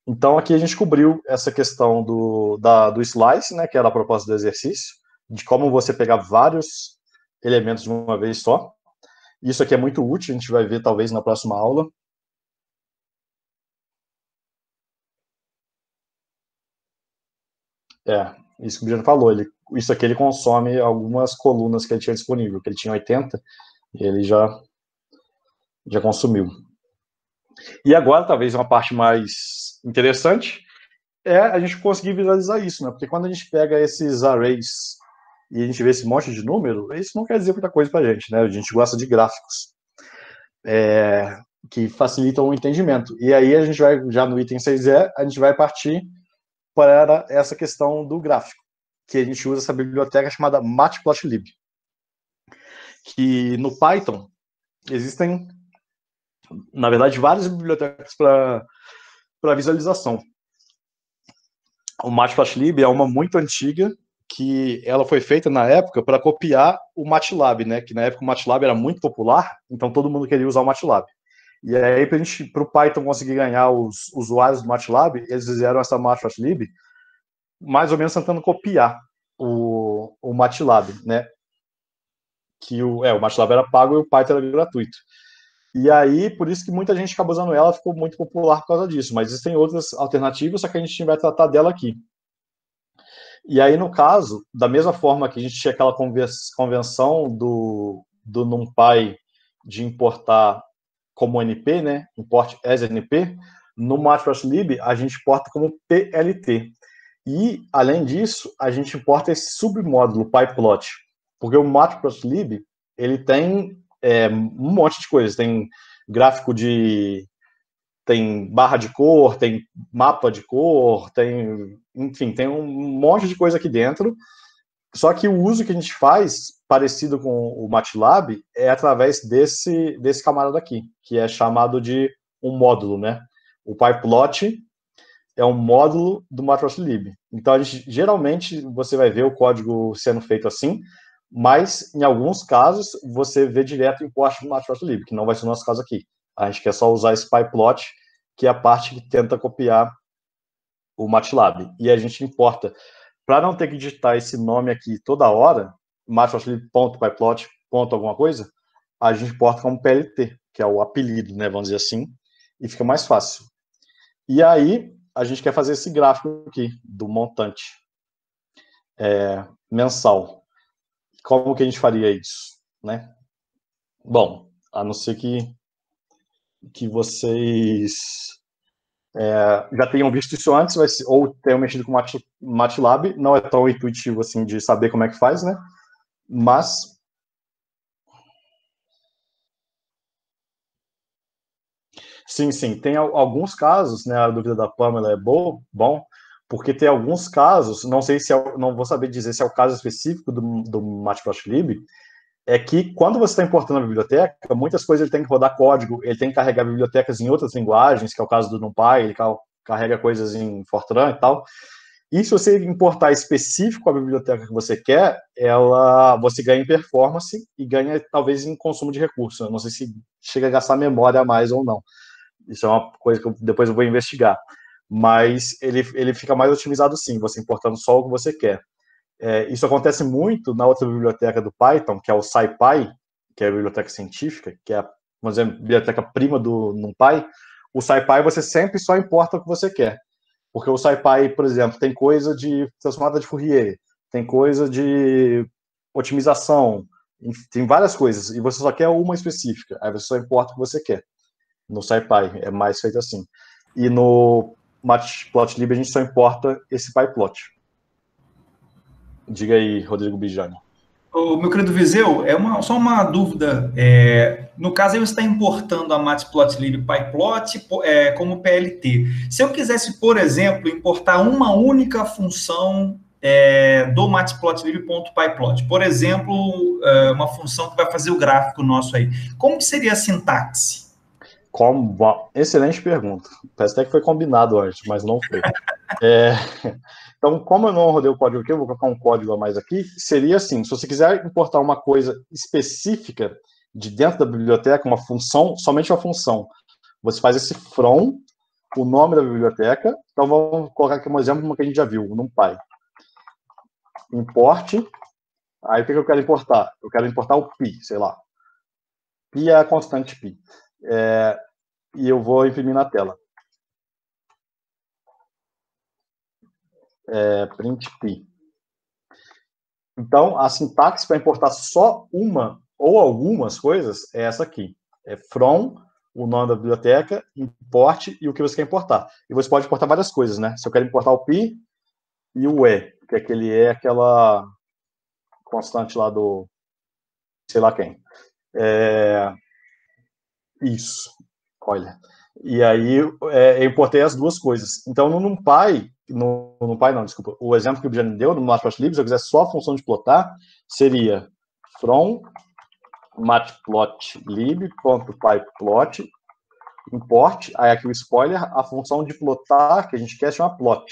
Então, aqui a gente cobriu essa questão do slice, né? Que era a proposta do exercício, de como você pegar vários elementos de uma vez só. Isso aqui é muito útil, a gente vai ver talvez na próxima aula. Isso que o Biano falou, isso aqui ele consome algumas colunas que ele tinha disponível, que ele tinha 80, e ele já consumiu. E agora, talvez uma parte mais interessante, é a gente conseguir visualizar isso, né? Porque quando a gente pega esses arrays e a gente vê esse monte de número, isso não quer dizer muita coisa pra gente, né? A gente gosta de gráficos que facilitam o entendimento. E aí a gente vai, já no item 6E, a gente vai partir para essa questão do gráfico, que a gente usa essa biblioteca chamada Matplotlib. Que no Python existem, na verdade, várias bibliotecas para visualização. O Matplotlib é uma muito antiga, que ela foi feita na época para copiar o MATLAB, né? Que na época o MATLAB era muito popular, então todo mundo queria usar o MATLAB. E aí, para o Python conseguir ganhar os usuários do MATLAB, eles fizeram essa Matplotlib, mais ou menos tentando copiar o MATLAB, né? Que o MATLAB era pago e o Python era gratuito. E aí, por isso que muita gente acabou usando ela, ficou muito popular por causa disso. Mas existem outras alternativas, só que a gente vai tratar dela aqui. E aí, no caso, da mesma forma que a gente tinha aquela convenção do NumPy de importar como NP, né? Import as NP, No Matplotlib, a gente importa como PLT. E, além disso, a gente importa esse submódulo PyPlot, porque o Matplotlib, ele tem um monte de coisas, tem gráfico tem barra de cor, tem mapa de cor, enfim, tem um monte de coisa aqui dentro, só que o uso que a gente faz, parecido com o MATLAB, é através desse camarada aqui, que é chamado de um módulo, né? O PyPlot é um módulo do Matplotlib. Então, geralmente, você vai ver o código sendo feito assim, mas, em alguns casos, você vê direto o import do Matplotlib, que não vai ser o nosso caso aqui. A gente quer só usar esse PyPlot, que é a parte que tenta copiar o MATLAB. E a gente importa, para não ter que digitar esse nome aqui toda hora, matplotlib.pyplot, alguma coisa, a gente importa como PLT, que é o apelido, né, vamos dizer assim, e fica mais fácil. E aí, a gente quer fazer esse gráfico aqui, do montante mensal. Como que a gente faria isso, né? Bom, a não ser que vocês já tenham visto isso antes, ou tenham mexido com MATLAB, não é tão intuitivo assim de saber como é que faz, né? Mas sim, tem alguns casos, né? A dúvida da Pamela é bom, porque tem alguns casos, não sei se não vou saber dizer se é o caso específico do Matplotlib, é que quando você está importando a biblioteca, muitas coisas ele tem que rodar código, ele tem que carregar bibliotecas em outras linguagens, que é o caso do NumPy, ele carrega coisas em Fortran e tal. E se você importar específico a biblioteca que você quer, você ganha em performance e ganha talvez em consumo de recursos. Eu não sei se chega a gastar memória a mais ou não. Isso é uma coisa que depois eu vou investigar. Mas ele fica mais otimizado sim, você importando só o que você quer. Isso acontece muito na outra biblioteca do Python, que é o SciPy, que é a biblioteca científica, que é, vamos dizer, a biblioteca prima do NumPy. O SciPy você sempre só importa o que você quer. Porque o SciPy, por exemplo, tem coisa de transformada de Fourier, tem coisa de otimização, tem várias coisas, e você só quer uma específica, aí você só importa o que você quer. No SciPy é mais feito assim. E no Matplotlib a gente só importa esse PyPlot. Diga aí, Rodrigo Bijani. Meu querido Viseu, só uma dúvida. No caso, você está importando a Matplotlib PyPlot como PLT. Se eu quisesse, por exemplo, importar uma única função do Matplotlib.pyplot, por exemplo, uma função que vai fazer o gráfico nosso aí, como que seria a sintaxe? Excelente pergunta. Parece até que foi combinado antes, mas não foi. Então, como eu não rodei o código aqui, eu vou colocar um código a mais aqui. Seria assim, se você quiser importar uma coisa específica de dentro da biblioteca, uma função, somente uma função, você faz esse from, o nome da biblioteca. Então, vamos colocar aqui um exemplo, uma que a gente já viu, o NumPy. Importe. Aí, o que eu quero importar? Eu quero importar o pi, sei lá. Pi é a constante pi. E eu vou imprimir na tela. Print pi. Então, a sintaxe para importar só uma ou algumas coisas é essa aqui. É from, o nome da biblioteca, import e o que você quer importar. E você pode importar várias coisas, né? Se eu quero importar o pi e o que aquele é aquela constante lá do sei lá quem. Isso. Olha. E aí eu importei as duas coisas. Então, no NumPy, desculpa, o exemplo que o Bijani deu, no Matplotlib, se eu quiser só a função de plotar, seria from matplotlib.pyplot import, aí aqui o spoiler, a função de plotar que a gente quer chama plot,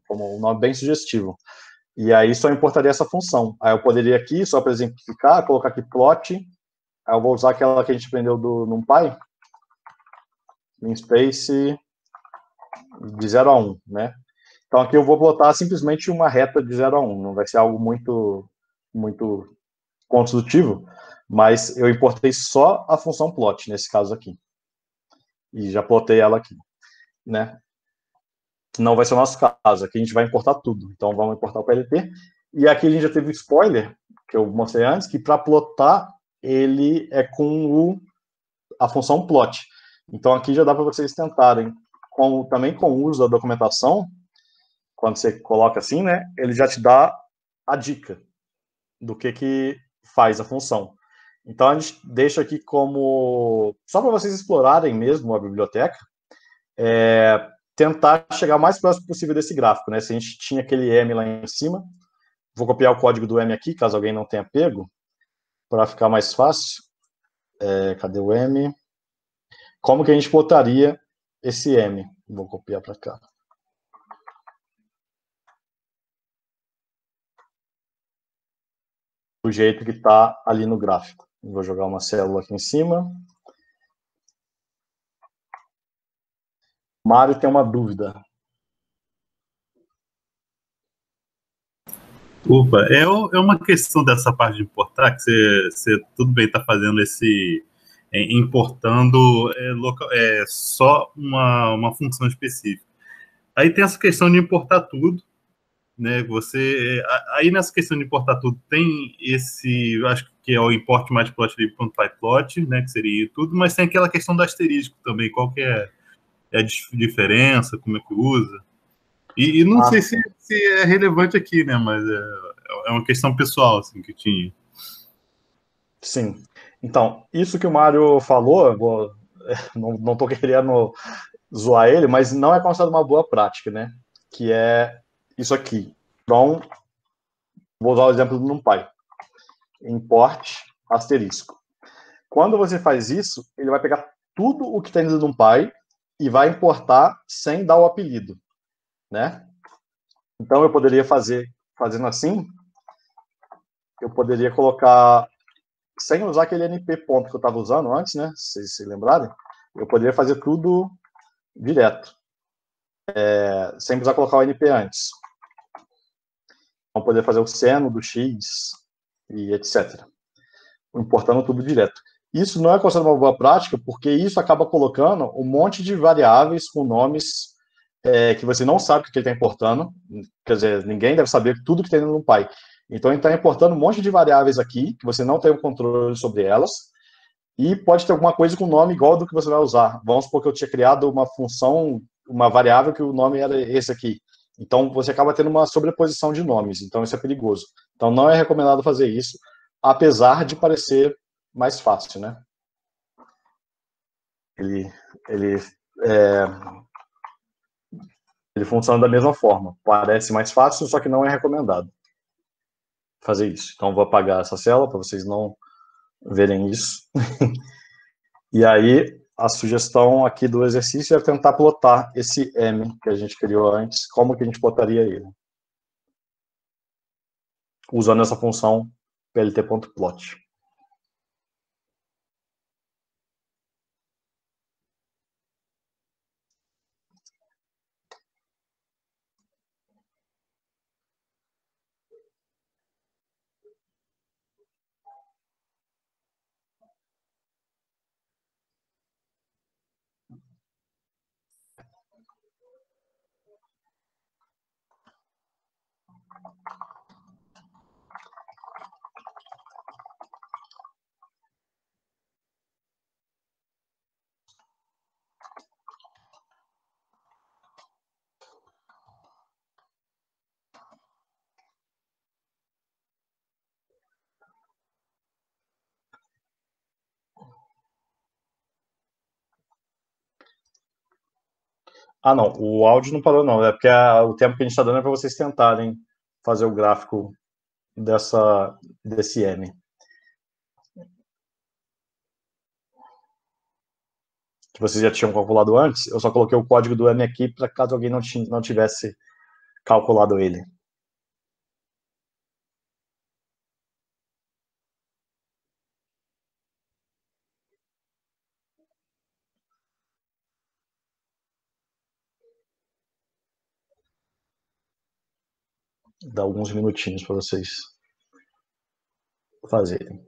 como um nome bem sugestivo. E aí só importaria essa função. Aí eu poderia aqui, só para exemplificar, colocar aqui plot, aí eu vou usar aquela que a gente aprendeu do NumPy, namespace de 0 a 1, né? Então aqui eu vou plotar simplesmente uma reta de 0 a 1, não vai ser algo muito construtivo, mas eu importei só a função plot nesse caso aqui. E já plotei ela aqui, né? Não vai ser o nosso caso, aqui a gente vai importar tudo. Então vamos importar o PLT. E aqui a gente já teve o spoiler, que eu mostrei antes, que para plotar ele é com a função plot. Então aqui já dá para vocês tentarem, também com o uso da documentação, quando você coloca assim, né, ele já te dá a dica do que faz a função. Então a gente deixa aqui como, só para vocês explorarem mesmo a biblioteca, tentar chegar o mais próximo possível desse gráfico, né? Se a gente tinha aquele M lá em cima, vou copiar o código do M aqui, caso alguém não tenha pego, para ficar mais fácil. Cadê o M? Como que a gente botaria esse M? Vou copiar para cá. Do jeito que está ali no gráfico. Vou jogar uma célula aqui em cima. Mário tem uma dúvida. Opa, é uma questão dessa parte de importar, que você tudo bem está fazendo importando só uma função específica. Aí tem essa questão de importar tudo, né? Aí nessa questão de importar tudo tem acho que é o import matplotlib.pyplot, né? Que seria tudo, mas tem aquela questão do asterisco também. Qual que é a diferença? Como é que usa? E não sei se é relevante aqui, né? Mas é uma questão pessoal, assim, que tinha. Sim. Então, isso que o Mário falou, não tô querendo zoar ele, mas não é considerado uma boa prática, né? Que é isso aqui. Então, vou usar o exemplo do NumPy. Import asterisco. Quando você faz isso, ele vai pegar tudo o que tem dentro do NumPy e vai importar sem dar o apelido, né? Então, eu poderia fazendo assim, eu poderia colocar, sem usar aquele np ponto que eu estava usando antes, né? Se vocês se lembrarem, eu poderia fazer tudo direto, sem precisar colocar o np antes. Então, poder fazer o seno do x e etc. Importando tudo direto. Isso não é considerado uma boa prática, porque isso acaba colocando um monte de variáveis com nomes que você não sabe o que ele está importando. Quer dizer, ninguém deve saber tudo que tem no NumPy. Então, ele está importando um monte de variáveis aqui, que você não tem o controle sobre elas, e pode ter alguma coisa com nome igual do que você vai usar. Vamos supor que eu tinha criado uma função, uma variável que o nome era esse aqui. Então, você acaba tendo uma sobreposição de nomes. Então, isso é perigoso. Então, não é recomendado fazer isso, apesar de parecer mais fácil, né? Ele funciona da mesma forma. Parece mais fácil, só que não é recomendado fazer isso. Então, vou apagar essa célula para vocês não verem isso. E aí, a sugestão aqui do exercício é tentar plotar esse M que a gente criou antes, como que a gente plotaria ele. Usando essa função plt.plot. Ah, não, o áudio não parou, não. É porque o tempo que a gente está dando é para vocês tentarem fazer o gráfico desse M. Que vocês já tinham calculado antes, eu só coloquei o código do M aqui para caso alguém não tivesse calculado ele. Dá alguns minutinhos para vocês fazerem.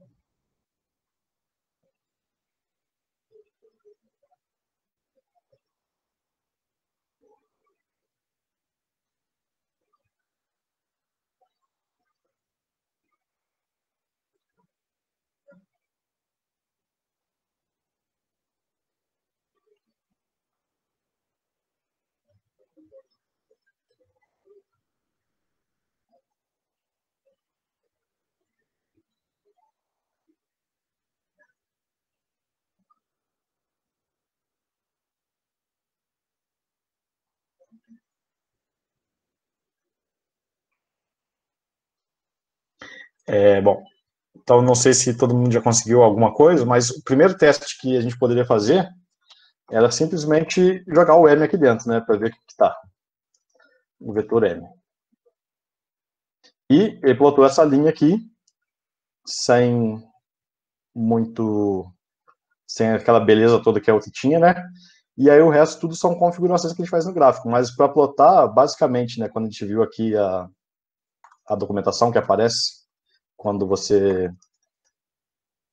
Bom, então não sei se todo mundo já conseguiu alguma coisa, mas o primeiro teste que a gente poderia fazer era simplesmente jogar o M aqui dentro, né, para ver o que está o vetor M. E ele plotou essa linha aqui, sem aquela beleza toda que a outra tinha, né? E aí o resto tudo são configurações que a gente faz no gráfico. Mas para plotar, basicamente, né, quando a gente viu aqui a documentação que aparece, quando você...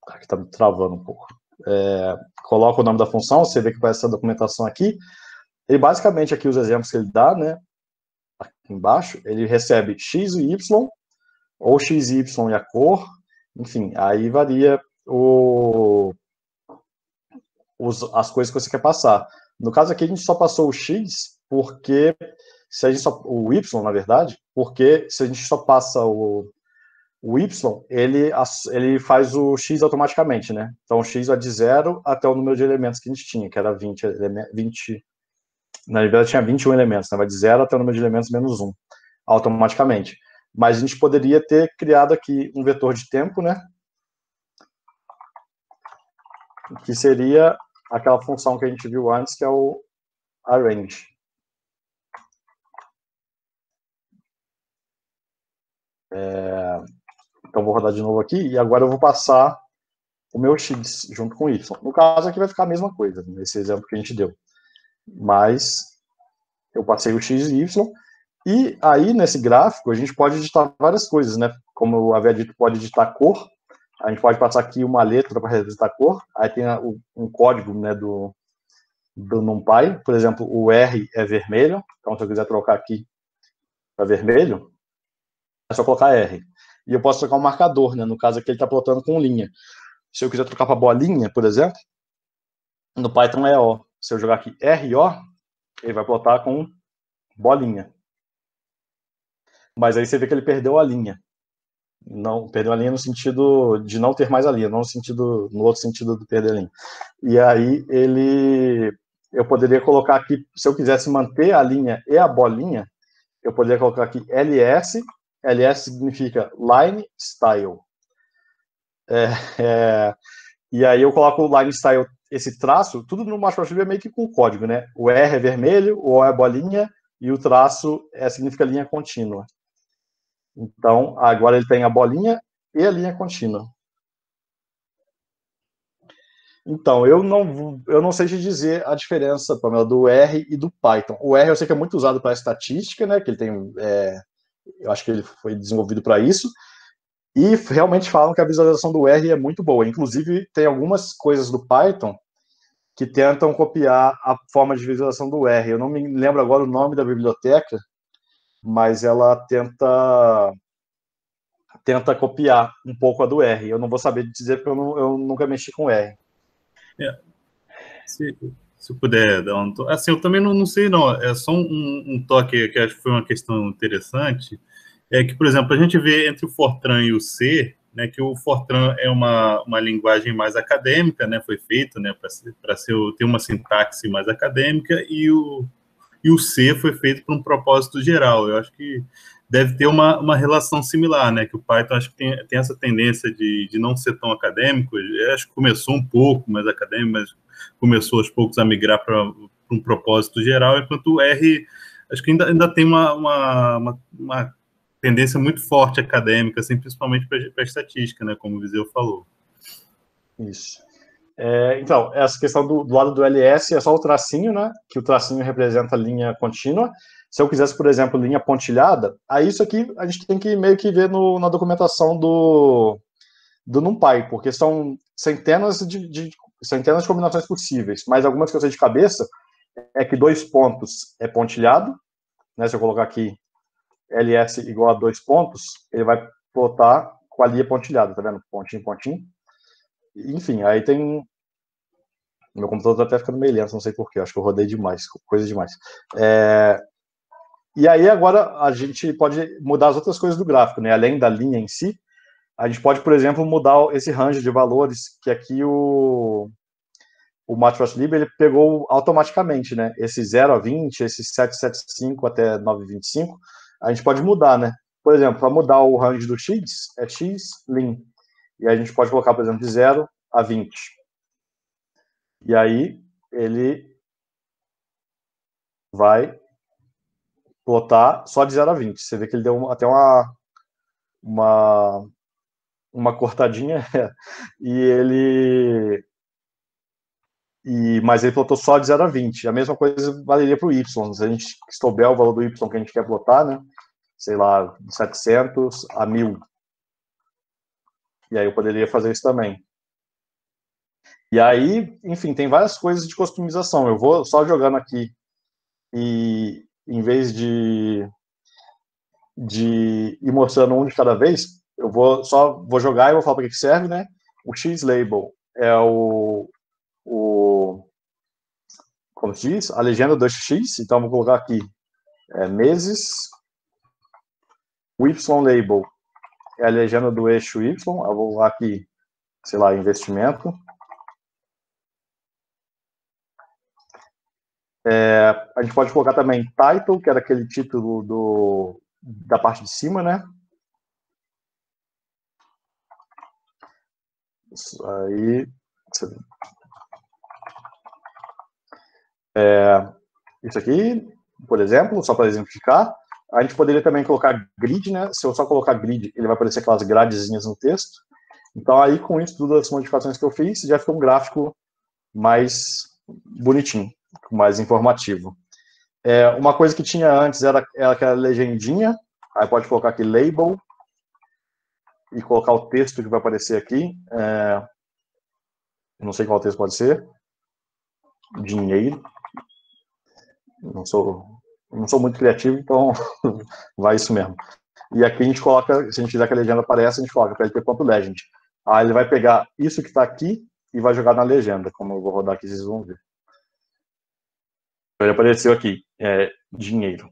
Aqui está me travando um pouco. Coloca o nome da função, você vê que aparece essa documentação aqui. E basicamente aqui os exemplos que ele dá, né? Aqui embaixo, ele recebe x e y, ou x e y e a cor, enfim, aí varia as coisas que você quer passar. No caso aqui, a gente só passou o x, porque se a gente o y, na verdade, porque se a gente só passa o y, ele faz o x automaticamente, né? Então o x vai de 0 até o número de elementos que a gente tinha, que era 20, na verdade tinha 21 elementos, né? Vai de 0 até o número de elementos menos 1, automaticamente. Mas a gente poderia ter criado aqui um vetor de tempo, né? Que seria aquela função que a gente viu antes, que é o arrange. Então, vou rodar de novo aqui, e agora eu vou passar o meu x junto com y. No caso, aqui vai ficar a mesma coisa, nesse exemplo que a gente deu. Mas eu passei o x e y, e aí, nesse gráfico, a gente pode digitar várias coisas, né? Como eu havia dito, pode digitar cor, a gente pode passar aqui uma letra para representar a cor, aí tem um código, né, do NumPy, por exemplo, o R é vermelho, então se eu quiser trocar aqui para vermelho, é só colocar R. E eu posso trocar um marcador, né? No caso aqui ele está plotando com linha. Se eu quiser trocar para bolinha, por exemplo, no Python é O. Se eu jogar aqui RO, ele vai plotar com bolinha. Mas aí você vê que ele perdeu a linha. Não, perdeu a linha no sentido de não ter mais a linha, não no outro sentido de perder a linha. E aí eu poderia colocar aqui, se eu quisesse manter a linha e a bolinha, eu poderia colocar aqui LS. LS significa Line Style. E aí eu coloco o Line Style, esse traço, tudo no Matplotlib é meio que com código, né? O R é vermelho, o O é bolinha, e o traço significa linha contínua. Então, agora ele tem a bolinha e a linha contínua. Então, eu não sei te dizer a diferença, Pamela, do R e do Python. O R eu sei que é muito usado para estatística, né? Que ele tem, eu acho que ele foi desenvolvido para isso. E realmente falam que a visualização do R é muito boa. Inclusive, tem algumas coisas do Python que tentam copiar a forma de visualização do R. Eu não me lembro agora o nome da biblioteca, mas ela tenta copiar um pouco a do R. Eu não vou saber dizer porque eu nunca mexi com R. Se eu puder dar um toque. Assim, eu também não sei, não. É só um toque que acho que foi uma questão interessante. É que, por exemplo, a gente vê entre o Fortran e o C, né, que o Fortran é uma linguagem mais acadêmica, né, foi feito, né, para ter uma sintaxe mais acadêmica, e o C foi feito para um propósito geral. Eu acho que deve ter uma relação similar, né, que o Python acho que tem essa tendência de não ser tão acadêmico. Eu acho que começou um pouco mais acadêmico, mas começou aos poucos a migrar para um propósito geral, enquanto o R acho que ainda tem uma tendência muito forte acadêmica, assim, principalmente para estatística, né, como o Viseu falou. Isso. Então, essa questão do lado do LS é só o tracinho, né, que o tracinho representa a linha contínua. Se eu quisesse, por exemplo, linha pontilhada, aí isso aqui a gente tem que meio que ver na documentação do NumPy, porque são centenas de combinações possíveis, mas algumas que eu sei de cabeça é que 2 pontos é pontilhado, né, se eu colocar aqui LS igual a 2 pontos, ele vai plotar com a linha pontilhada, tá vendo? Pontinho, pontinho. Enfim, aí tem... Meu computador tá até ficando meio lento, não sei porquê, acho que eu rodei demais, coisa demais. E aí agora a gente pode mudar as outras coisas do gráfico, né? Além da linha em si, a gente pode, por exemplo, mudar esse range de valores que aqui o Matplotlib ele pegou automaticamente, né? Esse 0 a 20, esse 775 até 925, a gente pode mudar, né? Por exemplo, para mudar o range do x, é x lim. E aí a gente pode colocar, por exemplo, de 0 a 20. E aí ele vai plotar só de 0 a 20. Você vê que ele deu até uma cortadinha mas ele plotou só de 0 a 20. A mesma coisa valeria para o y. Se a gente souber o valor do y que a gente quer plotar, né? Sei lá, de 700 a 1000. E aí eu poderia fazer isso também. E aí, enfim, tem várias coisas de customização. Eu vou só jogando aqui e em vez de ir mostrando um de cada vez, eu vou jogar e vou falar para que serve, né? O X-Label é como se diz, a legenda do X, então vou colocar aqui meses. O Y-Label é a legenda do eixo Y, eu vou colocar aqui, sei lá, investimento. A gente pode colocar também title, que era aquele título da parte de cima, né? Isso aí. Isso aqui, por exemplo, só para exemplificar. A gente poderia também colocar grid, né? Se eu só colocar grid, ele vai aparecer aquelas gradezinhas no texto. Então, aí, com isso, todas as modificações que eu fiz, já ficou um gráfico mais bonitinho, mais informativo. Uma coisa que tinha antes era aquela legendinha. Aí pode colocar aqui label e colocar o texto que vai aparecer aqui. Não sei qual texto pode ser. Dinheiro. Não sou muito criativo, então vai isso mesmo. E aqui a gente coloca, se a gente quiser que a legenda apareça, a gente coloca plp.legend. Aí ele vai pegar isso que está aqui e vai jogar na legenda, como eu vou rodar aqui, vocês vão ver. Ele apareceu aqui, dinheiro.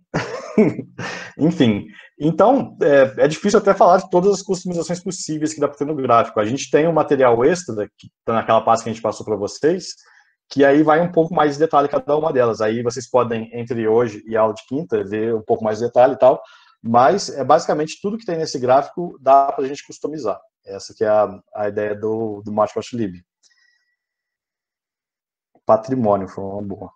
Enfim, então é difícil até falar de todas as customizações possíveis que dá para ter no gráfico. A gente tem um material extra, que está naquela pasta que a gente passou para vocês, que aí vai um pouco mais de detalhe cada uma delas. Aí vocês podem, entre hoje e a aula de quinta, ver um pouco mais de detalhe e tal, mas basicamente tudo que tem nesse gráfico dá para a gente customizar. Essa que é a ideia do Matplotlib. Patrimônio foi uma boa.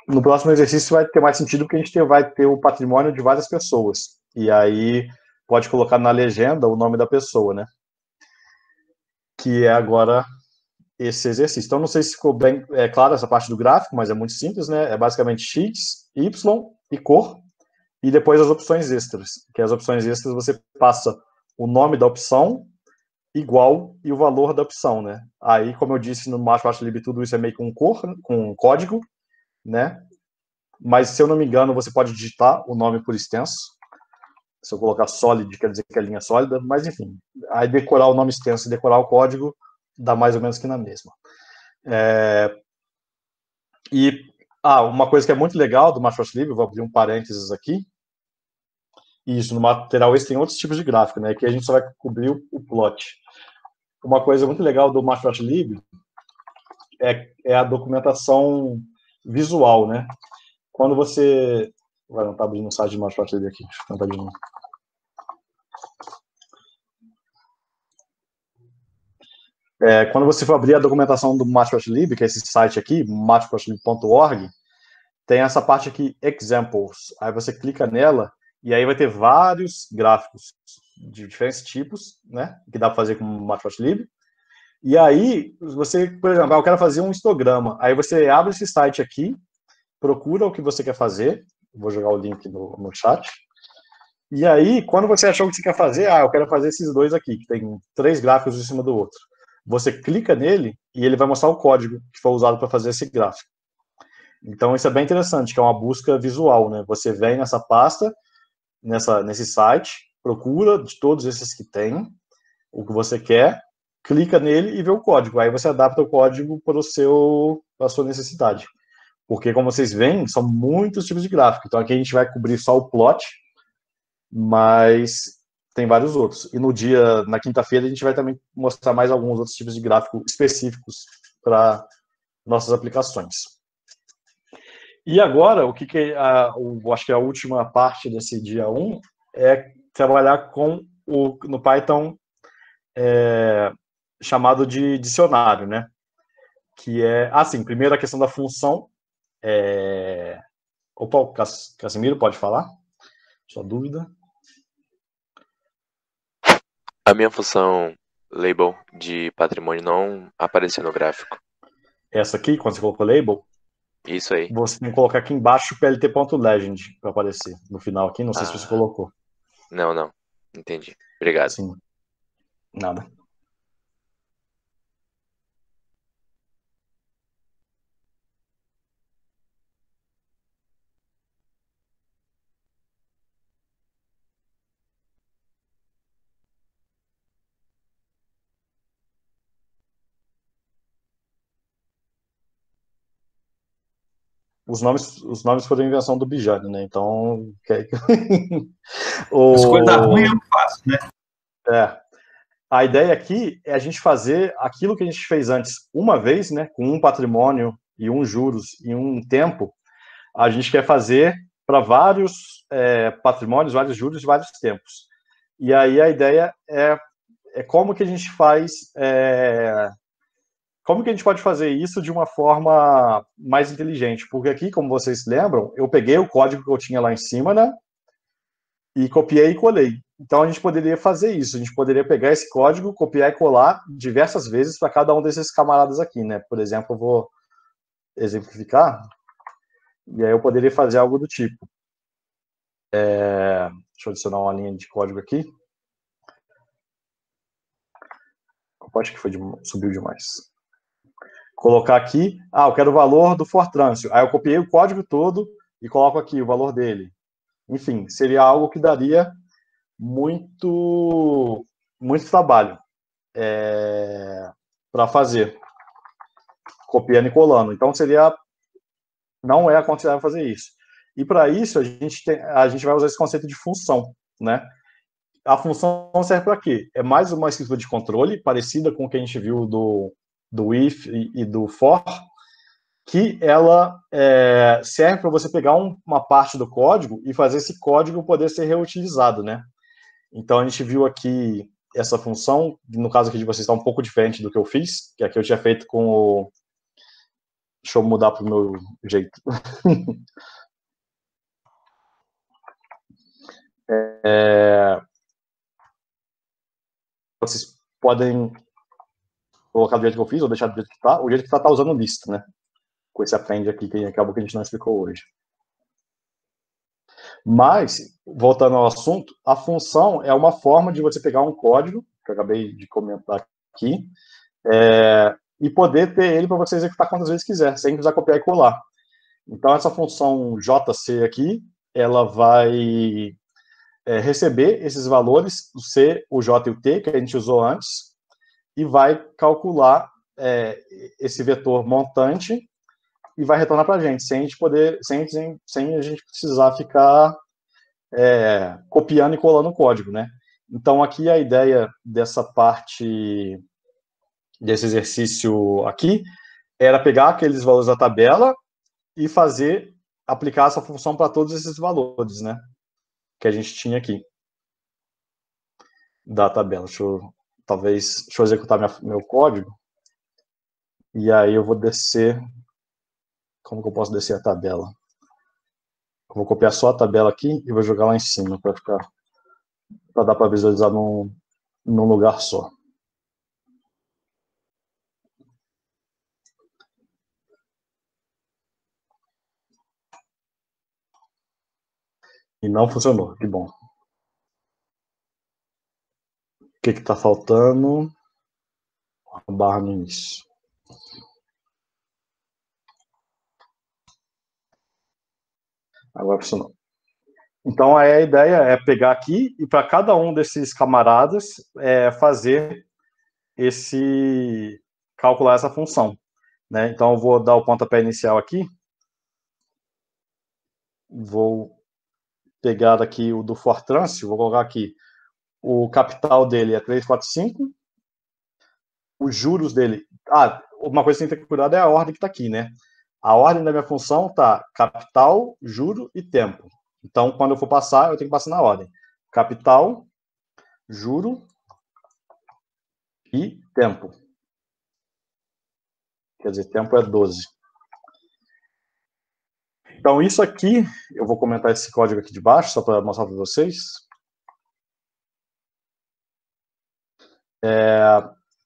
No próximo exercício vai ter mais sentido porque a gente vai ter o patrimônio de várias pessoas. E aí pode colocar na legenda o nome da pessoa, né? Que é agora esse exercício. Então, não sei se ficou bem claro essa parte do gráfico, mas é muito simples, né? É basicamente X, Y e cor, e depois as opções extras. Que as opções extras você passa o nome da opção igual e o valor da opção, né? Aí, como eu disse no Matplotlib, tudo isso é meio com com código, né? Mas, se eu não me engano, você pode digitar o nome por extenso. Se eu colocar solid, quer dizer que é linha sólida, mas enfim. Aí decorar o nome extenso e decorar o código dá mais ou menos que na mesma. Uma coisa que é muito legal do Matplotlib, eu vou abrir um parênteses aqui. Isso, no material esse tem outros tipos de gráfico, né? Aqui a gente só vai cobrir o plot. Uma coisa muito legal do Matplotlib é a documentação visual, né? Quando você... Vai, não tá abrindo o site de Matplotlib aqui. Deixa eu tentar de novo. Quando você for abrir a documentação do Matplotlib, que é esse site aqui, matplotlib.org, tem essa parte aqui, Examples. Aí você clica nela e aí vai ter vários gráficos de diferentes tipos, né? Que dá para fazer com o Matplotlib. E aí, você, por exemplo, eu quero fazer um histograma. Aí você abre esse site aqui, procura o que você quer fazer. Vou jogar o link no chat. E aí, quando você achou o que você quer fazer, eu quero fazer esses dois aqui, que tem 3 gráficos em cima do outro. Você clica nele e ele vai mostrar o código que foi usado para fazer esse gráfico. Então, isso é bem interessante, que é uma busca visual, né? Você vem nessa pasta, nesse site, procura de todos esses que tem, o que você quer, clica nele e vê o código. Aí você adapta o código para a sua necessidade. Porque, como vocês veem, são muitos tipos de gráfico. Então, aqui a gente vai cobrir só o plot, mas tem vários outros. E na quinta-feira, a gente vai também mostrar mais alguns outros tipos de gráfico específicos para nossas aplicações. E agora, acho que a última parte desse dia 1 é trabalhar no Python chamado de dicionário, né? Que é, assim, primeiro a questão da função. Opa, o Casimiro, pode falar? Sua dúvida? A minha função label de patrimônio não apareceu no gráfico. Essa aqui, quando você colocou label, Isso aí. você tem que colocar aqui embaixo plt.legend para aparecer no final aqui. Não sei se você colocou. Não. Entendi. Obrigado. Sim. Nada. Os nomes foram invenção do Bijani, né? Então. As coisas ruins eu faço, né? A ideia aqui é a gente fazer aquilo que a gente fez antes uma vez, né? Com um patrimônio e um juros e um tempo. A gente quer fazer para vários patrimônios, vários juros e vários tempos. E aí a ideia é como que a gente faz. Como que a gente pode fazer isso de uma forma mais inteligente? Porque aqui, como vocês lembram, eu peguei o código que eu tinha lá em cima, né? E copiei e colei. Então, a gente poderia fazer isso. A gente poderia pegar esse código, copiar e colar diversas vezes para cada um desses camaradas aqui, né? Por exemplo, eu vou exemplificar. E aí eu poderia fazer algo do tipo. Deixa eu adicionar uma linha de código aqui. Acho que subiu demais. Colocar aqui, eu quero o valor do Fortrâncio. Aí eu copiei o código todo e coloco aqui o valor dele. Enfim, seria algo que daria muito trabalho para fazer, copiando e colando. Então, não é aconselhável fazer isso. E para isso, a gente vai usar esse conceito de função, né? A função serve para quê? É mais uma escritura de controle, parecida com o que a gente viu do if e do for, que ela serve para você pegar uma parte do código e fazer esse código poder ser reutilizado, né? Então, a gente viu aqui essa função, no caso aqui de vocês está um pouco diferente do que eu fiz, que aqui eu tinha feito com o... Deixa eu mudar para o meu jeito. Vocês podem colocar do jeito que eu fiz ou deixar do jeito que está. O jeito que está usando list, né? Com esse append aqui, que acabou que a gente não explicou hoje. Mas, voltando ao assunto, a função é uma forma de você pegar um código, que eu acabei de comentar aqui, e poder ter ele para você executar quantas vezes quiser, sem precisar copiar e colar. Então, essa função JC aqui, ela vai receber esses valores, o C, o J e o T, que a gente usou antes, e vai calcular esse vetor montante e vai retornar para a gente, sem a gente precisar ficar copiando e colando o código, né? Então, aqui a ideia dessa parte, desse exercício aqui, era pegar aqueles valores da tabela e aplicar essa função para todos esses valores, né? Que a gente tinha aqui da tabela. Deixa eu executar meu código. E aí eu vou descer. Como que eu posso descer a tabela? Eu vou copiar só a tabela aqui e vou jogar lá em cima para dar para visualizar num lugar só. E não funcionou, que bom. O que está faltando? A barra no início. Agora funcionou. Então, a ideia é pegar aqui e para cada um desses camaradas fazer calcular essa função, né? Então, eu vou dar o pontapé inicial aqui. Vou pegar aqui o do Fortran, vou colocar aqui. O capital dele é 345. Os juros dele... uma coisa que tem que ter cuidado é a ordem que está aqui, né? A ordem da minha função está capital, juro e tempo. Então, quando eu for passar, eu tenho que passar na ordem. Capital, juro e tempo. Quer dizer, tempo é 12. Então, isso aqui, eu vou comentar esse código aqui de baixo, só para mostrar para vocês.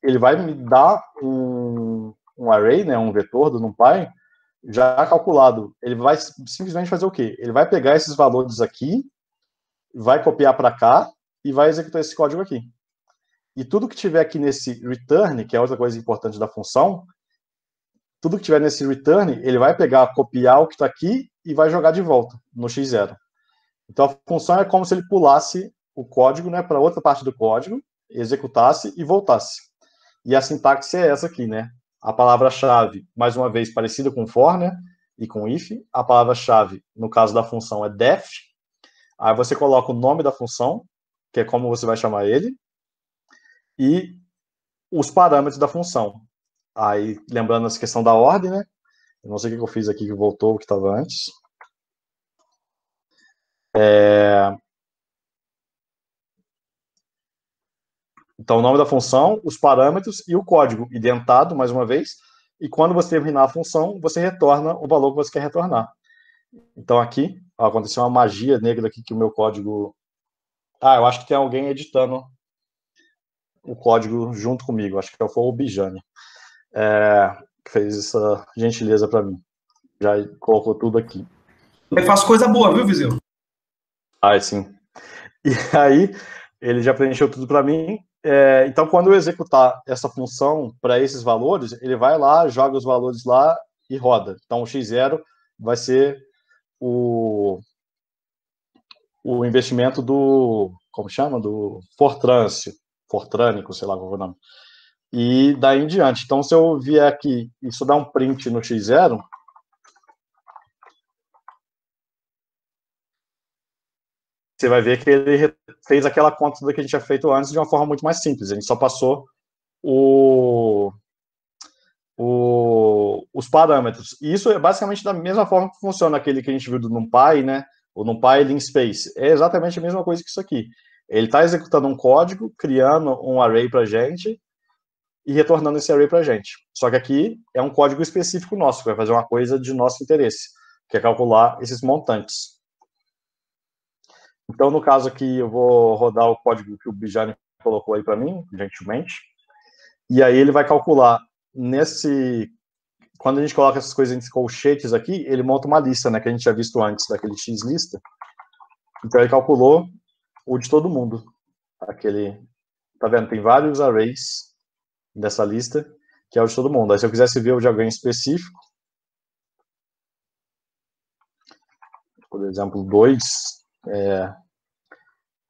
Ele vai me dar um array, né, um vetor do NumPy, já calculado. Ele vai simplesmente fazer o quê? Ele vai pegar esses valores aqui, vai copiar para cá e vai executar esse código aqui. E tudo que tiver aqui nesse return, que é outra coisa importante da função, tudo que tiver nesse return, ele vai pegar, copiar o que está aqui e vai jogar de volta no x0. Então, a função é como se ele pulasse o código, né, para outra parte do código, executasse e voltasse. E a sintaxe é essa aqui, né? A palavra-chave, mais uma vez, parecida com for, né? E com if. A palavra-chave, no caso da função, é def. Aí você coloca o nome da função, que é como você vai chamar ele, e os parâmetros da função. Aí, lembrando essa questão da ordem, né? Eu não sei o que eu fiz aqui que voltou o que estava antes. Então, o nome da função, os parâmetros e o código identado, mais uma vez. E quando você terminar a função, você retorna o valor que você quer retornar. Então, aqui, aconteceu uma magia negra aqui que o meu código... eu acho que tem alguém editando o código junto comigo. Acho que foi o Bijane, que fez essa gentileza para mim. Já colocou tudo aqui. Eu faço coisa boa, viu, Viseu? Sim. E aí, ele já preencheu tudo para mim. Então, quando eu executar essa função para esses valores, ele vai lá, joga os valores lá e roda. Então, o x0 vai ser o investimento do... Como chama? Do Fortrânico, sei lá qual é o nome. E daí em diante. Então, se eu vier aqui e isso dá um print no x0... você vai ver que ele fez aquela conta que a gente tinha feito antes de uma forma muito mais simples. A gente só passou os parâmetros. E isso é basicamente da mesma forma que funciona aquele que a gente viu do NumPy, né? O NumPy Linspace. É exatamente a mesma coisa que isso aqui. Ele está executando um código, criando um array para a gente e retornando esse array para a gente. Só que aqui é um código específico nosso, que vai fazer uma coisa de nosso interesse, que é calcular esses montantes. Então, no caso aqui, eu vou rodar o código que o Bijane colocou aí para mim, gentilmente. E aí ele vai calcular quando a gente coloca essas coisas em colchetes aqui, ele monta uma lista, né, que a gente já visto antes, daquele x-lista. Então, ele calculou o de todo mundo. Tá vendo? Tem vários arrays dessa lista, que é o de todo mundo. Aí, se eu quisesse ver o de alguém específico, por exemplo, 2...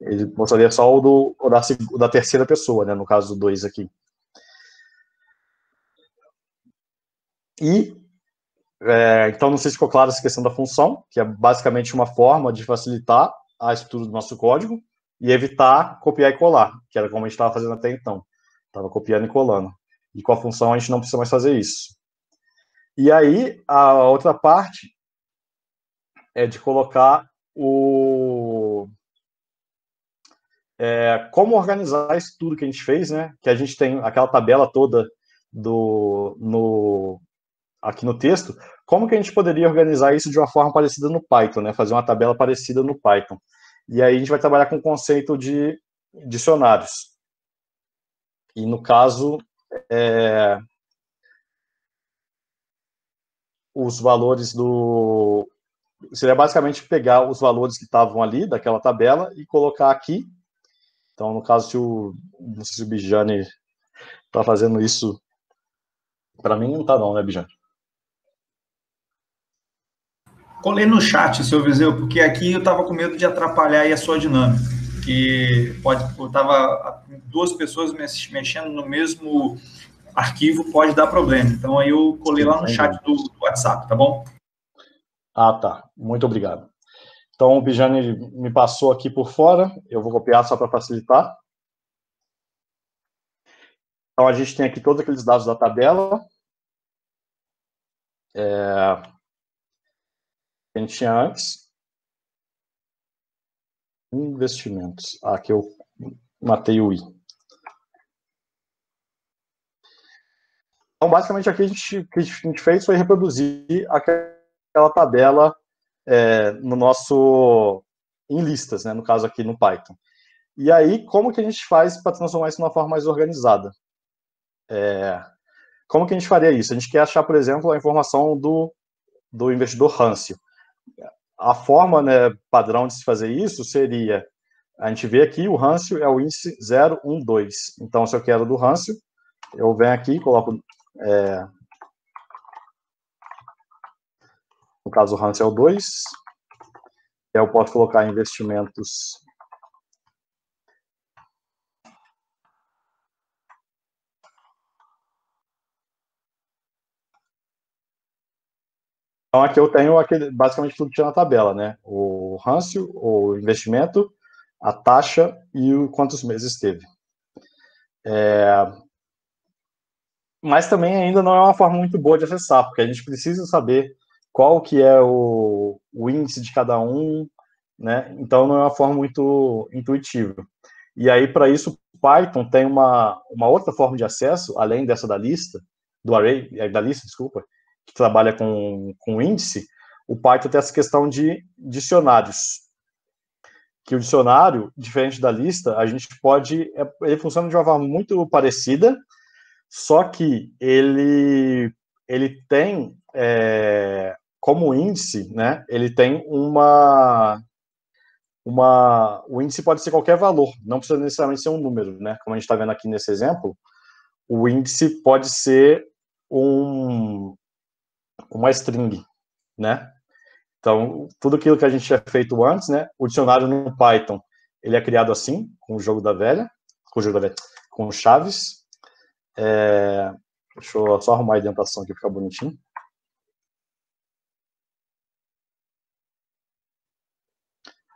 ele mostraria só o da terceira pessoa, né, no caso do 2 aqui. E, então, não sei se ficou claro essa questão da função, que é basicamente uma forma de facilitar a estrutura do nosso código e evitar copiar e colar, que era como a gente estava fazendo até então. Estava copiando e colando. E com a função a gente não precisa mais fazer isso. E aí, a outra parte é de colocar como organizar isso tudo que a gente fez, né? Que a gente tem aquela tabela toda aqui no texto. Como que a gente poderia organizar isso de uma forma parecida no Python, né? Fazer uma tabela parecida no Python. E aí a gente vai trabalhar com o conceito de dicionários. E no caso, os valores seria basicamente pegar os valores que estavam ali, daquela tabela, e colocar aqui. Então, no caso, não sei se o Bijane está fazendo isso. Para mim, não está não, né, Bijane? Colei no chat, seu Viseu, porque aqui eu estava com medo de atrapalhar aí a sua dinâmica. porque tava duas pessoas mexendo no mesmo arquivo, pode dar problema. Então, aí eu colei lá no chat do WhatsApp, tá bom? Ah, tá. Muito obrigado. Então, o Bijane me passou aqui por fora, eu vou copiar só para facilitar. Então, a gente tem aqui todos aqueles dados da tabela. Que a gente tinha antes. Investimentos. Aqui eu matei o I. Então, basicamente, aqui o que a gente fez foi reproduzir aquela tabela no nosso... em listas, né? No caso aqui no Python. E aí, como que a gente faz para transformar isso numa forma mais organizada? Como que a gente faria isso? A gente quer achar, por exemplo, a informação do investidor Rancio. A forma, né, padrão de se fazer isso seria, a gente vê aqui, o Rancio é o índice 012. Então, se eu quero do Rancio, eu venho aqui, coloco, no caso, o Rancio é o 2, eu posso colocar investimentos Então, aqui eu tenho basicamente tudo que tinha na tabela, né? O Rancio, o investimento, a taxa e quantos meses teve. Mas também ainda não é uma forma muito boa de acessar, porque a gente precisa saber qual que é o índice de cada um, né? Então, não é uma forma muito intuitiva. E aí, para isso, o Python tem uma outra forma de acesso, além dessa da lista, do array, da lista, desculpa, que trabalha com índice. O Python tem essa questão de dicionários. Que o dicionário, diferente da lista, a gente pode... Ele funciona de uma forma muito parecida, só que ele tem, como índice, né? Ele tem o índice pode ser qualquer valor, não precisa necessariamente ser um número, né? Como a gente está vendo aqui nesse exemplo, o índice pode ser uma string, né? Então, tudo aquilo que a gente tinha feito antes, né? O dicionário no Python, ele é criado assim, com o jogo da velha, com chaves. Deixa eu só arrumar a indentação aqui, ficar bonitinho.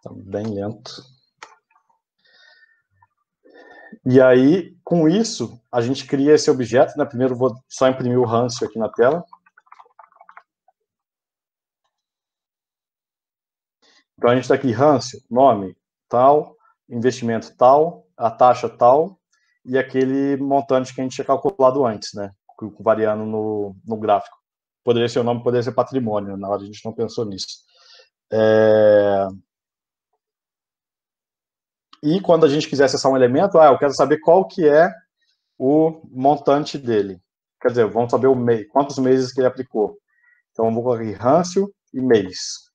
Tá bem lento. E aí, com isso, a gente cria esse objeto, né? Primeiro vou só imprimir o Rancio aqui na tela. Então, a gente está aqui, Rancio, nome tal, investimento tal, a taxa tal, e aquele montante que a gente tinha calculado antes, né? Variando no gráfico. Poderia ser o nome, poderia ser patrimônio, na hora a gente não pensou nisso. E quando a gente quiser acessar um elemento, eu quero saber qual que é o montante dele. Quer dizer, vamos saber quantos meses que ele aplicou. Então, eu vou colocar aqui Rancio e mês.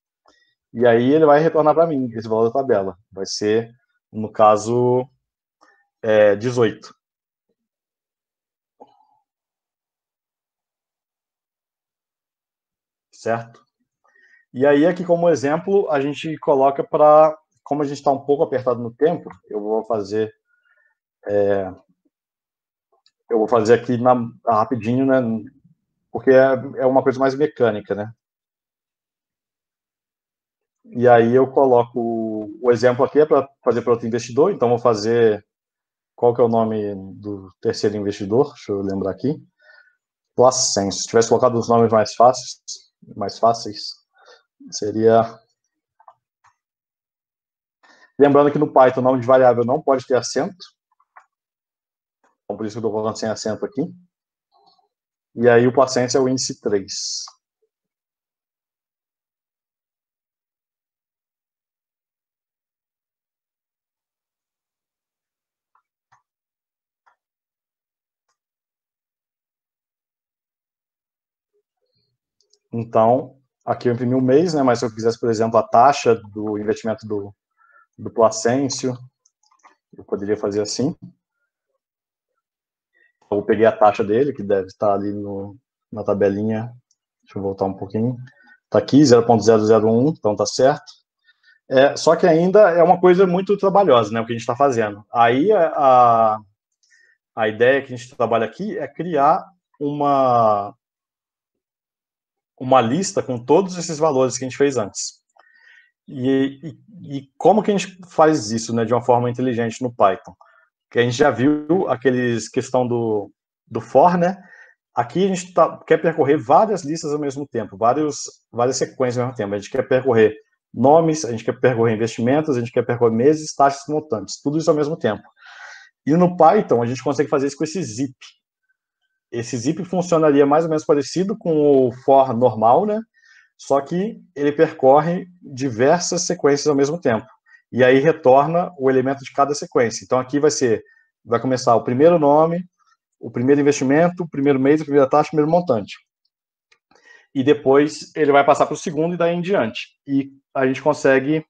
E aí ele vai retornar para mim esse valor da tabela. Vai ser, no caso, 18. Certo? E aí, aqui como exemplo, a gente coloca para... Como a gente está um pouco apertado no tempo, eu vou fazer aqui rapidinho, né? Porque é uma coisa mais mecânica, né? E aí eu coloco o exemplo aqui para fazer para outro investidor, então vou fazer... Qual que é o nome do terceiro investidor? Deixa eu lembrar aqui. Placêncio. Se tivesse colocado os nomes mais fáceis, seria... Lembrando que no Python o nome de variável não pode ter acento. Então, por isso que eu estou colocando sem acento aqui. E aí o Placêncio é o índice 3. Então, aqui eu imprimi um mês, né? Mas se eu quisesse, por exemplo, a taxa do investimento do Placêncio, eu poderia fazer assim. Eu peguei a taxa dele, que deve estar ali na tabelinha. Deixa eu voltar um pouquinho. Está aqui, 0.001, então está certo. Só que ainda é uma coisa muito trabalhosa, né, o que a gente está fazendo. Aí a ideia que a gente trabalha aqui é criar uma lista com todos esses valores que a gente fez antes. E como que a gente faz isso, né, de uma forma inteligente no Python? Que a gente já viu aqueles questão do for, né? Aqui a gente quer percorrer várias listas ao mesmo tempo, várias sequências ao mesmo tempo. A gente quer percorrer nomes, a gente quer percorrer investimentos, a gente quer percorrer meses, taxas montantes, tudo isso ao mesmo tempo. E no Python a gente consegue fazer isso com esse zip. Esse zip funcionaria mais ou menos parecido com o for normal, né? Só que ele percorre diversas sequências ao mesmo tempo. E aí retorna o elemento de cada sequência. Então aqui vai começar o primeiro nome, o primeiro investimento, o primeiro mês, a primeira taxa, o primeiro montante. E depois ele vai passar para o segundo e daí em diante. E a gente consegue,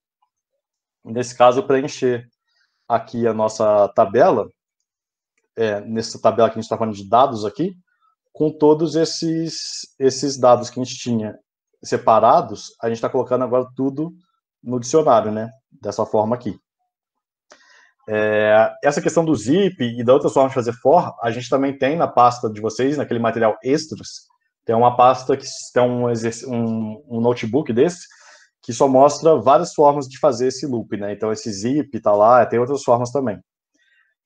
nesse caso, preencher aqui a nossa tabela, nessa tabela que a gente está falando de dados aqui, com todos esses dados que a gente tinha separados, a gente está colocando agora tudo no dicionário, né? Dessa forma aqui. Essa questão do zip e da outra forma de fazer for, a gente também tem na pasta de vocês, naquele material extras, tem uma pasta que tem um notebook desse, que só mostra várias formas de fazer esse loop, né? Então esse zip tá lá, tem outras formas também.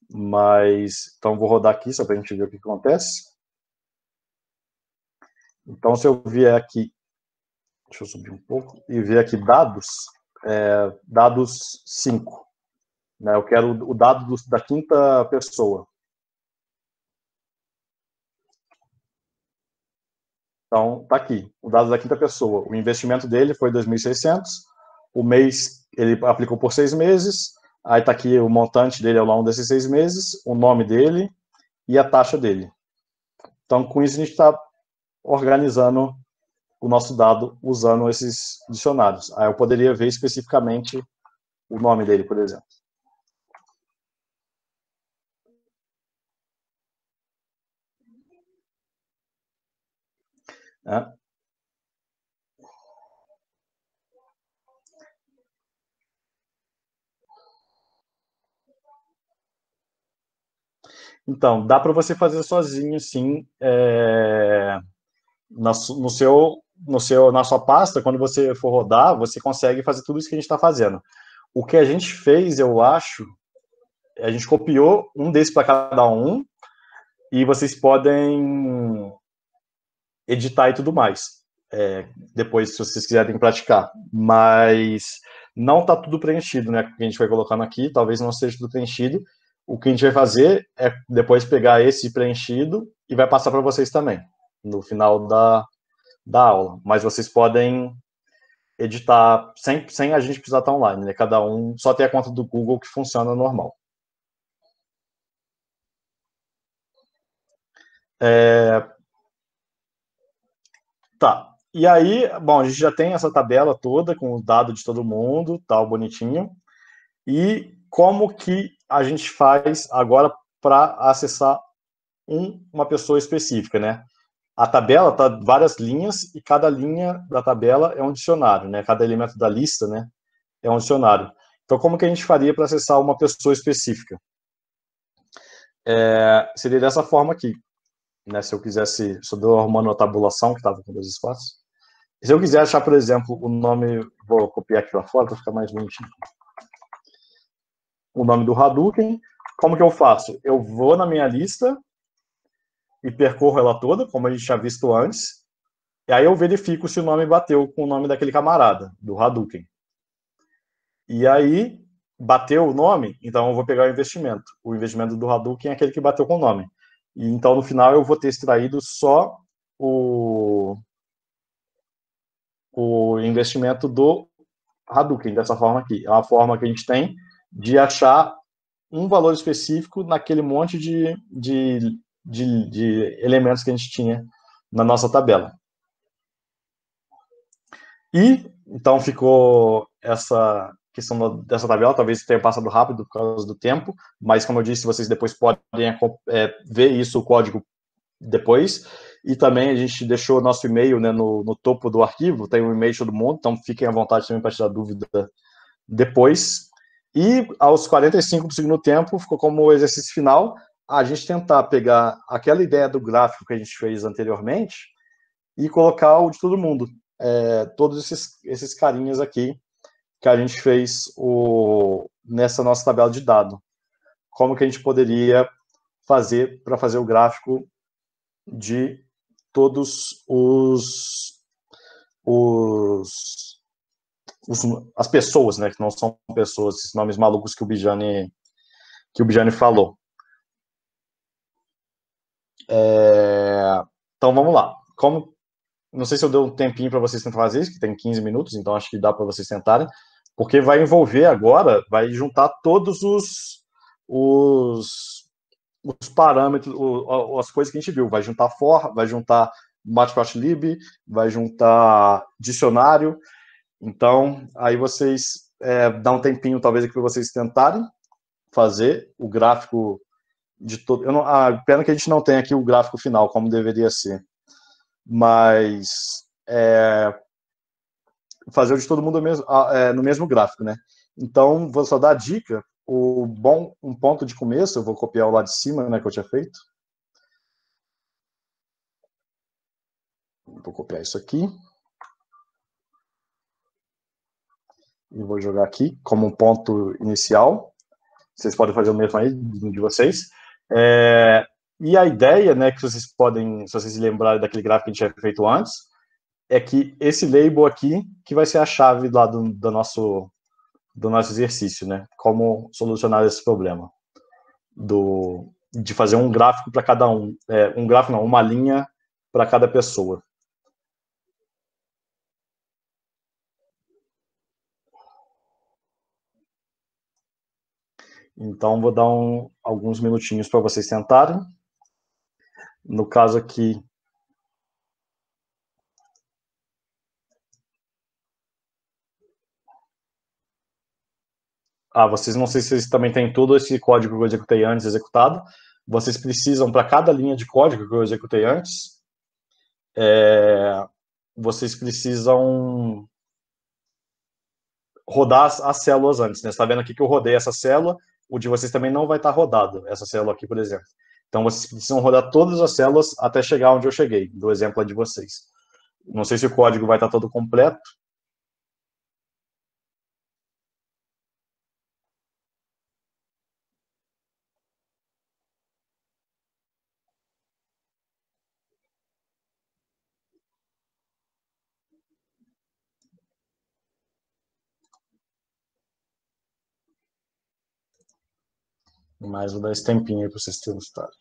Mas, então vou rodar aqui só para a gente ver o que acontece. Então se eu vier aqui, deixa eu subir um pouco, e ver aqui dados, dados 5. Né, eu quero o dado da quinta pessoa. Então, tá aqui, o dado da quinta pessoa. O investimento dele foi 2.600, o mês ele aplicou por 6 meses, aí tá aqui o montante dele ao longo desses 6 meses, o nome dele e a taxa dele. Então, com isso, a gente está organizando o nosso dado usando esses dicionários. Aí eu poderia ver especificamente o nome dele, por exemplo. Então, dá para você fazer sozinho, sim, na sua pasta, quando você for rodar, você consegue fazer tudo isso que a gente está fazendo. O que a gente fez, eu acho, a gente copiou um desses para cada um, e vocês podem editar e tudo mais, depois, se vocês quiserem praticar. Mas não está tudo preenchido, né? O que a gente vai colocando aqui, talvez não seja tudo preenchido. O que a gente vai fazer é depois pegar esse preenchido e vai passar para vocês também, no final da aula. Mas vocês podem editar sem a gente precisar estar online, né? Cada um só tem a conta do Google que funciona normal. Tá. E aí, bom, a gente já tem essa tabela toda com o dado de todo mundo, tal, bonitinho. E como que a gente faz agora para acessar uma pessoa específica, né? A tabela tá várias linhas e cada linha da tabela é um dicionário, né? Cada elemento da lista, né, é um dicionário. Então, como que a gente faria para acessar uma pessoa específica? Seria dessa forma aqui, né? Se eu quisesse, se eu estou arrumando a tabulação que estava com 2 espaços. Se eu quiser achar, por exemplo, o nome, vou copiar aqui para fora para ficar mais bonitinho. O nome do Hadouken, como que eu faço? Eu vou na minha lista e percorro ela toda, como a gente tinha visto antes, e aí eu verifico se o nome bateu com o nome daquele camarada, do Hadouken. E aí, bateu o nome, então eu vou pegar o investimento. O investimento do Hadouken é aquele que bateu com o nome. E então, no final, eu vou ter extraído só o investimento do Hadouken, dessa forma aqui. É uma forma que a gente tem de achar um valor específico naquele monte de elementos que a gente tinha na nossa tabela. E, então, ficou essa questão dessa tabela, talvez tenha passado rápido por causa do tempo, mas, como eu disse, vocês depois podem ver isso, o código, depois. E também a gente deixou o nosso e-mail, né, no topo do arquivo, tem um e-mail de todo mundo, então fiquem à vontade também para tirar dúvida depois. E aos 45 do segundo tempo, ficou como exercício final, a gente tentar pegar aquela ideia do gráfico que a gente fez anteriormente e colocar o de todo mundo. Todos esses carinhas aqui que a gente fez nessa nossa tabela de dado. Como que a gente poderia fazer para fazer o gráfico de todos as pessoas, né, que não são pessoas, esses nomes malucos que o Bijani falou. Então vamos lá. Não sei se eu dei um tempinho para vocês tentarem fazer isso, que tem 15 minutos, então acho que dá para vocês tentarem, porque vai envolver agora, vai juntar todos os parâmetros, as coisas que a gente viu. Vai juntar for, vai juntar matplotlib, vai juntar dicionário. Então, aí vocês dá um tempinho, talvez, aqui para vocês tentarem fazer o gráfico de todo. Pena que a gente não tem aqui o gráfico final, como deveria ser. Mas fazer o de todo mundo no mesmo gráfico, né? Então, vou só dar a dica. Um ponto de começo, eu vou copiar o lá de cima, né, que eu tinha feito. Vou copiar isso aqui. E vou jogar aqui como um ponto inicial. Vocês podem fazer o mesmo aí de vocês. E a ideia, né, que vocês podem, se vocês se lembrarem daquele gráfico que a gente tinha feito antes, é que esse label aqui, que vai ser a chave lá do nosso exercício, né? Como solucionar esse problema. De fazer um gráfico para cada um. Um gráfico não, uma linha para cada pessoa. Então, vou dar alguns minutinhos para vocês tentarem. No caso aqui, vocês não sei se vocês também têm todo esse código que eu executei antes executado. Vocês precisam, para cada linha de código que eu executei antes, vocês precisam rodar as células antes, né? Você está vendo aqui que eu rodei essa célula, o de vocês também não vai estar rodado, essa célula aqui, por exemplo. Então, vocês precisam rodar todas as células até chegar onde eu cheguei, do exemplo de vocês. Não sei se o código vai estar todo completo. Mas vou dar esse tempinho aí para vocês testarem.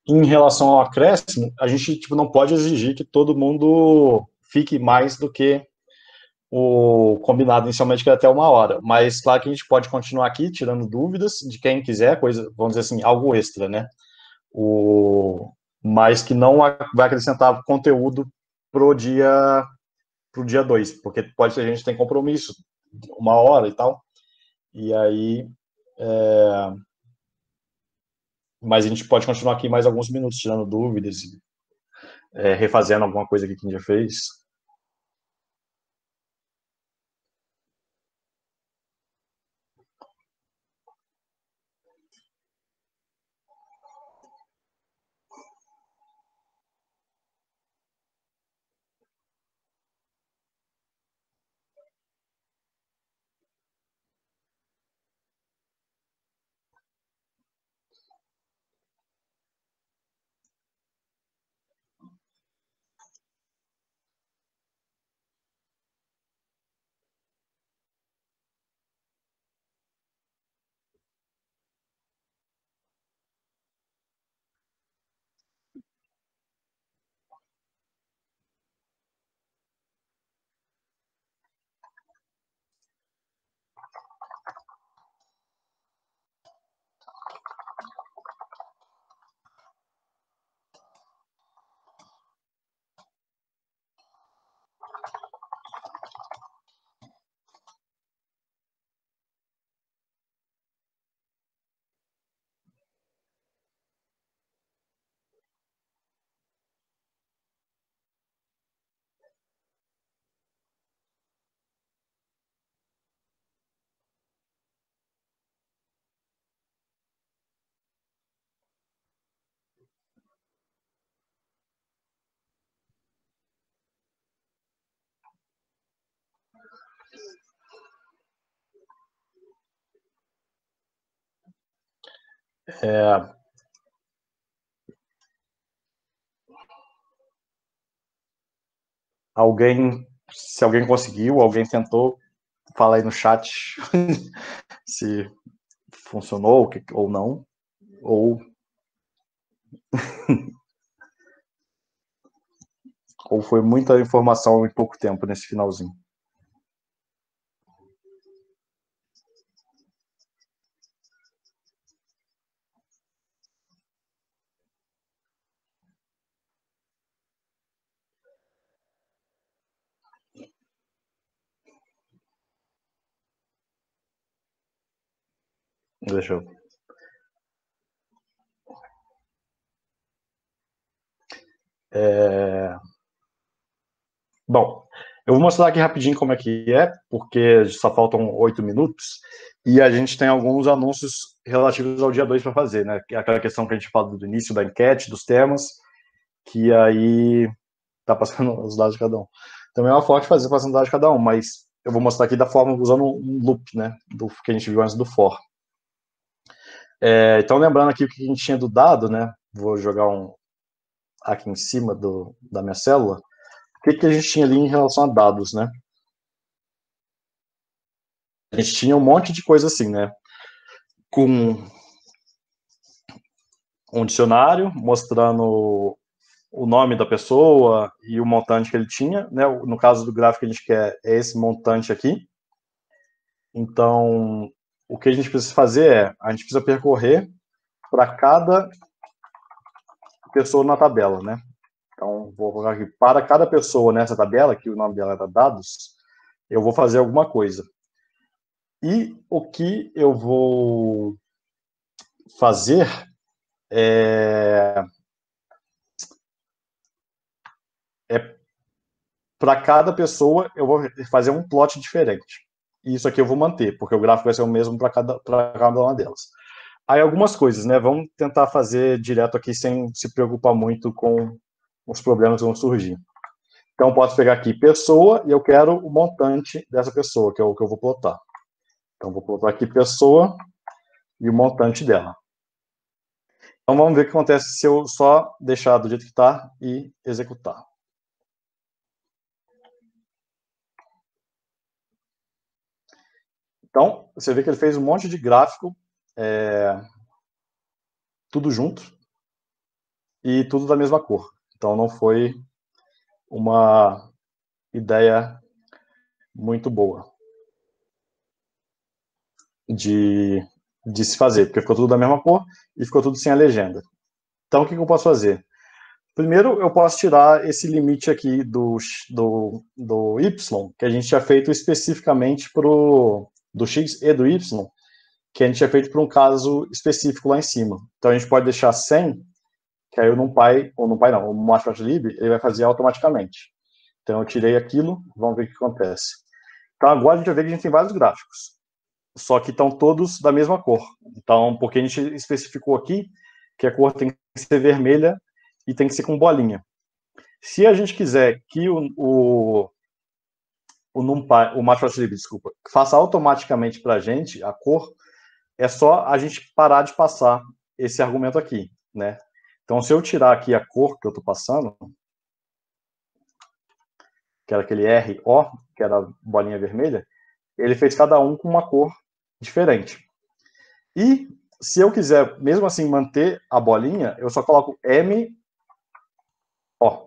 Em relação ao acréscimo, a gente não pode exigir que todo mundo fique mais do que o combinado inicialmente, que é até 1 hora. Mas, claro que a gente pode continuar aqui, tirando dúvidas de quem quiser, coisa, vamos dizer assim, algo extra, né? Mas que não vai acrescentar conteúdo pro dia 2, porque pode ser que a gente tem compromisso, 1 hora e tal. E aí... Mas a gente pode continuar aqui mais alguns minutos, tirando dúvidas, refazendo alguma coisa que a gente já fez. Se alguém conseguiu, alguém tentou, fala aí no chat se funcionou ou não, ou foi muita informação em pouco tempo nesse finalzinho. Deixa eu... Bom, eu vou mostrar aqui rapidinho como é que é, porque só faltam 8 minutos, e a gente tem alguns anúncios relativos ao dia 2 para fazer, né? Aquela questão que a gente fala do início da enquete, dos temas, que aí tá passando os dados de cada um. Também é uma forma de fazer passando os dados de cada um, mas eu vou mostrar aqui da forma usando um loop, né? Do que a gente viu antes do for. Então, lembrando aqui o que a gente tinha do dado, né? Vou jogar aqui em cima da minha célula. O que a gente tinha ali em relação a dados, né? A gente tinha um monte de coisa assim, né? Com um dicionário mostrando o nome da pessoa e o montante que ele tinha, né? No caso do gráfico que a gente quer é esse montante aqui. Então, o que a gente precisa fazer a gente precisa percorrer para cada pessoa na tabela, né? Então, vou colocar aqui, para cada pessoa nessa tabela, que o nome dela era dados, eu vou fazer alguma coisa. E o que eu vou fazer para cada pessoa, eu vou fazer um plot diferente. E isso aqui eu vou manter, porque o gráfico vai ser o mesmo para cada uma delas. Aí algumas coisas, né? Vamos tentar fazer direto aqui sem se preocupar muito com os problemas que vão surgir. Então, posso pegar aqui pessoa e eu quero o montante dessa pessoa, que é o que eu vou plotar. Então, vou plotar aqui pessoa e o montante dela. Então, vamos ver o que acontece se eu só deixar do jeito que está e executar. Então, você vê que ele fez um monte de gráfico, tudo junto, e tudo da mesma cor. Então, não foi uma ideia muito boa de se fazer, porque ficou tudo da mesma cor e ficou tudo sem a legenda. Então, o que eu posso fazer? Primeiro, eu posso tirar esse limite aqui do Y, que a gente tinha feito especificamente do X e do Y, que a gente tinha feito para um caso específico lá em cima. Então, a gente pode deixar 100, que aí o NumPy, o Matplotlib, ele vai fazer automaticamente. Então, eu tirei aquilo, vamos ver o que acontece. Então, agora a gente vai ver que a gente tem vários gráficos, só que estão todos da mesma cor. Então, porque a gente especificou aqui que a cor tem que ser vermelha e tem que ser com bolinha. Se a gente quiser que o Matplotlib, faça automaticamente para a gente a cor, é só a gente parar de passar esse argumento aqui, né? Então, se eu tirar aqui a cor que eu estou passando, que era aquele RO, que era a bolinha vermelha, ele fez cada um com uma cor diferente. E se eu quiser, mesmo assim, manter a bolinha, eu só coloco M, ó.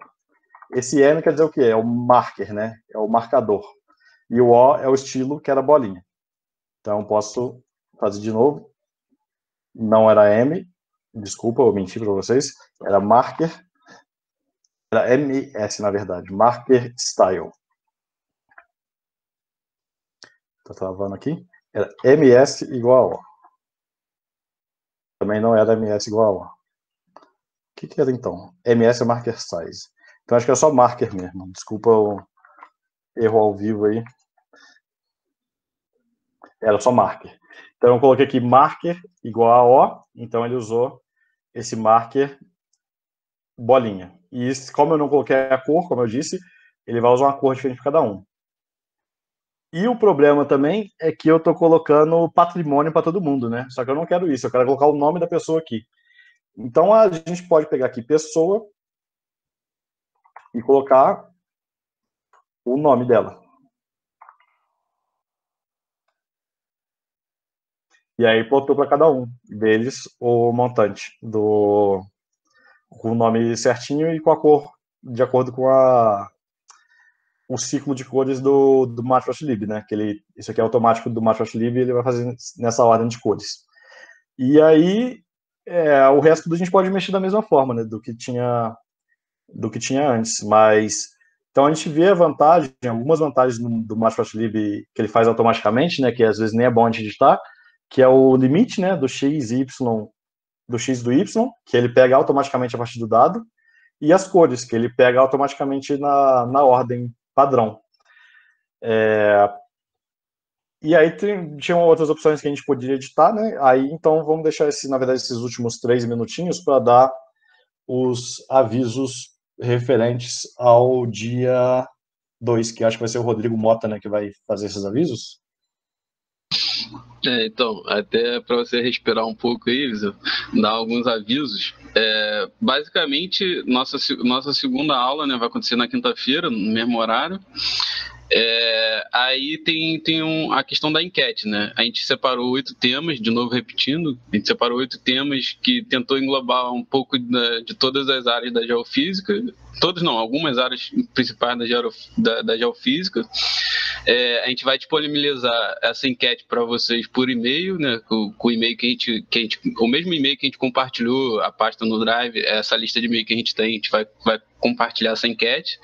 Esse M quer dizer o quê? É o marker, né? É o marcador. E o O é o estilo, que era a bolinha. Então, posso fazer de novo. Não era M, desculpa, eu menti para vocês. Era marker. Era MS, na verdade. Marker style. Tá travando aqui. Era MS igual a O. Também não era MS igual a O. O que era então? MS é marker size. Então acho que é só marker mesmo. Desculpa o erro ao vivo aí. Era só marker. Então eu coloquei aqui marker igual a O. Então ele usou esse marker bolinha. E como eu não coloquei a cor, como eu disse, ele vai usar uma cor diferente para cada um. E o problema também é que eu estou colocando patrimônio para todo mundo, né? Só que eu não quero isso, eu quero colocar o nome da pessoa aqui. Então a gente pode pegar aqui pessoa e colocar o nome dela. E aí botou para cada um deles o montante com o nome certinho e com a cor, de acordo com o ciclo de cores do Matplotlib, né? Isso aqui é automático do Matplotlib, ele vai fazer nessa ordem de cores. E aí, o resto a gente pode mexer da mesma forma, né? Do que tinha antes. Mas, então a gente vê algumas vantagens do Matplotlib que ele faz automaticamente, né? Que às vezes nem é bom a gente digitar, que é o limite, né? Do x, y, do x e do y, que ele pega automaticamente a partir do dado, e as cores, que ele pega automaticamente na ordem padrão. E aí tinham outras opções que a gente poderia editar, né? Aí então vamos deixar na verdade esses últimos 3 minutinhos para dar os avisos referentes ao dia 2, que acho que vai ser o Rodrigo Mota, né, que vai fazer esses avisos. Então, até para você respirar um pouco aí, dar alguns avisos. Basicamente, nossa segunda aula, né, vai acontecer na quinta-feira, no mesmo horário. Aí tem a questão da enquete, né? A gente separou 8 temas, de novo repetindo, a gente separou 8 temas que tentou englobar um pouco de todas as áreas da geofísica, algumas áreas principais da geofísica. A gente vai disponibilizar essa enquete para vocês por e-mail, né? Com o e-mail o mesmo e-mail que a gente compartilhou, a pasta no Drive, essa lista de e-mail que a gente tem, a gente vai compartilhar essa enquete.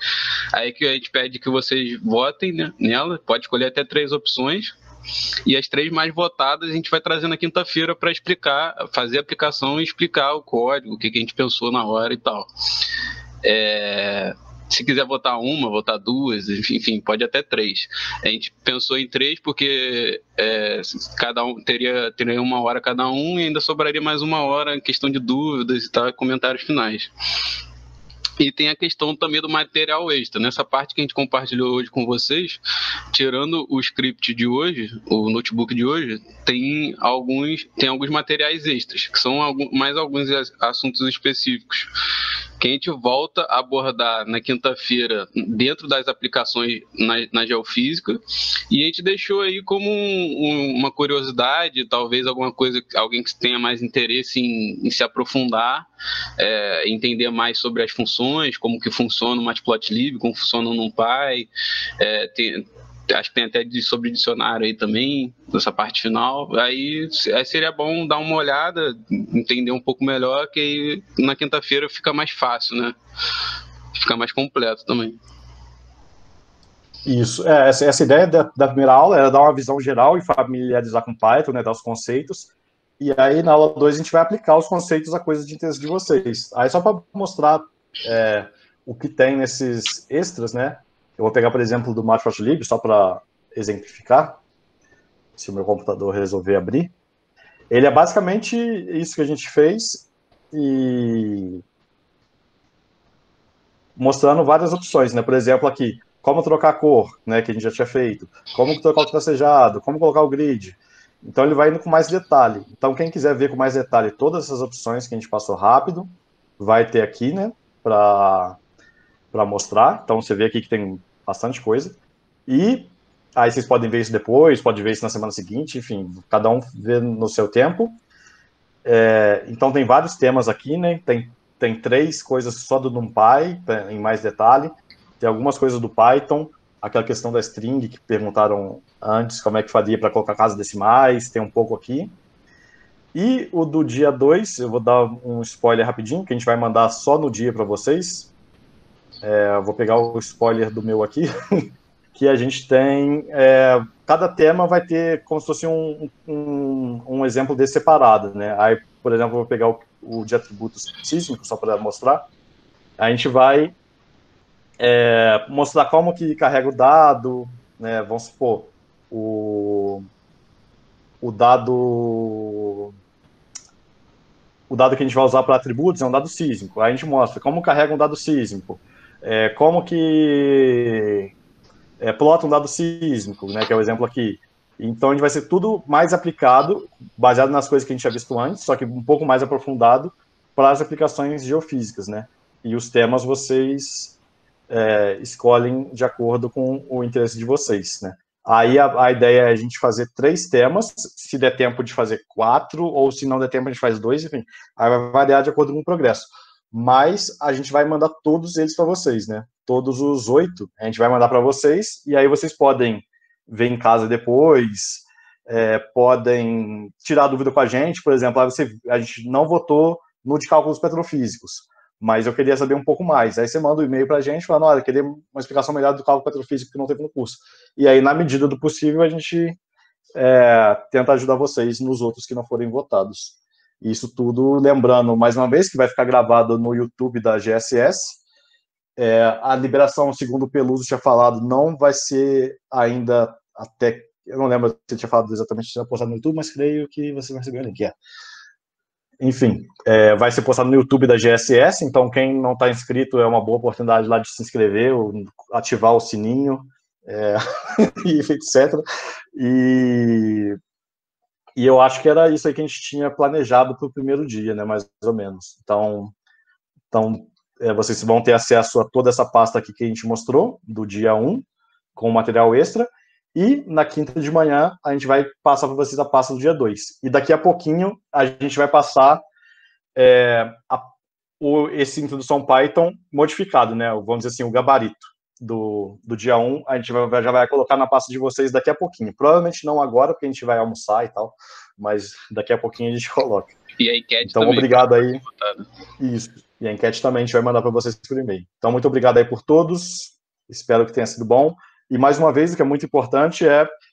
Aí que a gente pede que vocês votem, né, nela, pode escolher até 3 opções, e as 3 mais votadas a gente vai trazer na quinta-feira para fazer a aplicação e explicar o código, o que a gente pensou na hora e tal. Se quiser votar uma, votar 2, enfim, pode até 3. A gente pensou em 3 porque cada um teria 1 hora cada um, e ainda sobraria mais 1 hora em questão de dúvidas e tal, e comentários finais. E tem a questão também do material extra. Nessa parte que a gente compartilhou hoje com vocês, tirando o script de hoje, o notebook de hoje, tem alguns materiais extras, que são mais alguns assuntos específicos, que a gente volta a abordar na quinta-feira dentro das aplicações na geofísica, e a gente deixou aí como uma curiosidade, talvez alguma coisa, alguém que tenha mais interesse em se aprofundar, entender mais sobre as funções, como que funciona o Matplotlib, como funciona o NumPy, acho que tem até sobre dicionário aí também, nessa parte final. Aí seria bom dar uma olhada, entender um pouco melhor, que aí na quinta-feira fica mais fácil, né? Fica mais completo também. Isso, essa ideia da primeira aula era dar uma visão geral e familiarizar com Python, né, dar os conceitos, e aí na aula 2 a gente vai aplicar os conceitos a coisas de interesse de vocês. Aí só para mostrar o que tem nesses extras, né, eu vou pegar, por exemplo, do Matplotlib, só para exemplificar, se o meu computador resolver abrir. Ele é basicamente isso que a gente fez, e mostrando várias opções, né? Por exemplo, aqui, como trocar a cor, né, que a gente já tinha feito, como trocar o tracejado, como colocar o grid. Então ele vai indo com mais detalhe. Então quem quiser ver com mais detalhe todas essas opções que a gente passou rápido, vai ter aqui, né, para mostrar. Então você vê aqui que tem bastante coisa. E aí vocês podem ver isso depois, pode ver isso na semana seguinte, enfim, cada um vê no seu tempo. Então tem vários temas aqui, né, tem 3 coisas só do NumPy, em mais detalhe, tem algumas coisas do Python, aquela questão da string que perguntaram antes, como é que faria para colocar casas decimais, tem um pouco aqui. E o do dia 2, eu vou dar um spoiler rapidinho, que a gente vai mandar só no dia para vocês. Eu vou pegar o spoiler do meu aqui, que a gente tem... cada tema vai ter como se fosse um exemplo desse separado, né? Aí, por exemplo, eu vou pegar o de atributos sísmicos, só para mostrar. A gente vai mostrar como que carrega o dado, né? Vamos supor, o dado que a gente vai usar para atributos é um dado sísmico. Aí a gente mostra como carrega um dado sísmico, como que plota um dado sísmico, né, que é o exemplo aqui. Então, a gente vai ser tudo mais aplicado, baseado nas coisas que a gente tinha visto antes, só que um pouco mais aprofundado para as aplicações geofísicas, né? E os temas vocês escolhem de acordo com o interesse de vocês, né? Aí a ideia é a gente fazer 3 temas, se der tempo de fazer 4, ou se não der tempo a gente faz 2, enfim. Aí vai variar de acordo com o progresso. Mas a gente vai mandar todos eles para vocês, né? Todos os 8 a gente vai mandar para vocês, e aí vocês podem ver em casa depois, podem tirar dúvida com a gente. Por exemplo, a gente não votou no de cálculos petrofísicos, mas eu queria saber um pouco mais. Aí você manda um e-mail para a gente falando, olha, eu queria uma explicação melhor do cálculo petrofísico que não teve no curso. E aí, na medida do possível, a gente tenta ajudar vocês nos outros que não forem votados. Isso tudo, lembrando, mais uma vez, que vai ficar gravado no YouTube da GSS. A liberação, segundo o Peluso tinha falado, não vai ser ainda até... Eu não lembro se ele tinha falado exatamente se tinha postado no YouTube, mas creio que você vai receber o link. Enfim, vai ser postado no YouTube da GSS, então quem não está inscrito é uma boa oportunidade lá de se inscrever, ou ativar o sininho, e etc. E eu acho que era isso aí que a gente tinha planejado para o primeiro dia, né, mais ou menos. Então vocês vão ter acesso a toda essa pasta aqui que a gente mostrou, do dia 1, com material extra, e na quinta de manhã a gente vai passar para vocês a pasta do dia 2. E daqui a pouquinho a gente vai passar esse introdução Python modificado, né? Vamos dizer assim, o gabarito do dia 1, a gente já vai colocar na pasta de vocês daqui a pouquinho. Provavelmente não agora, porque a gente vai almoçar e tal, mas daqui a pouquinho a gente coloca. E a enquete então, também. Obrigado aí. Isso. E a enquete também a gente vai mandar para vocês por e-mail. Então, muito obrigado aí por todos. Espero que tenha sido bom. E, mais uma vez, o que é muito importante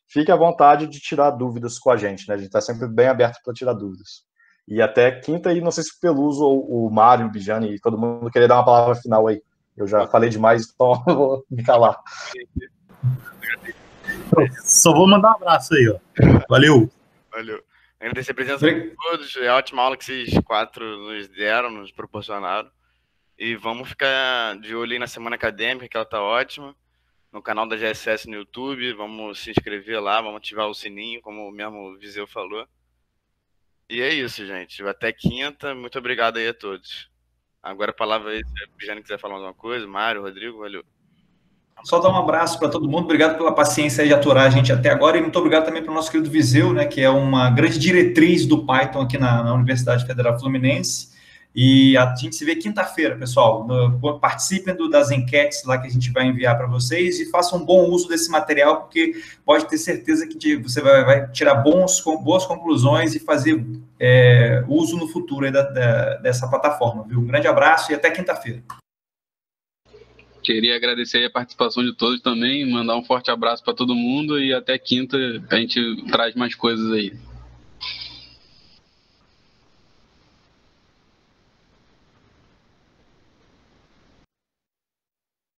fique à vontade de tirar dúvidas com a gente, né? A gente está sempre bem aberto para tirar dúvidas. E até quinta, e não sei se o Peluso ou o Mário, o Bijani, e todo mundo queria dar uma palavra final aí. Eu já falei demais, então eu vou me calar. Só vou mandar um abraço aí, ó. Valeu. Valeu. Agradecer a presença de todos. É a ótima aula que vocês 4 nos deram, nos proporcionaram. E vamos ficar de olho aí na semana acadêmica, que ela tá ótima. No canal da GSS no YouTube, vamos se inscrever lá, vamos ativar o sininho, como o mesmo Viseu falou. E é isso, gente. Até quinta. Muito obrigado aí a todos. Agora a palavra aí, se o Jane quiser falar alguma coisa. Mário, Rodrigo, valeu. Só dar um abraço para todo mundo. Obrigado pela paciência de aturar a gente até agora. E muito obrigado também para o nosso querido Viseu, né, que é uma grande diretriz do Python aqui na Universidade Federal Fluminense. E a gente se vê quinta-feira, pessoal. Participem das enquetes lá que a gente vai enviar para vocês e façam um bom uso desse material, porque pode ter certeza que você vai tirar boas conclusões e fazer uso no futuro aí dessa plataforma. Viu? Um grande abraço e até quinta-feira. Queria agradecer a participação de todos também, mandar um forte abraço para todo mundo e até quinta a gente traz mais coisas aí.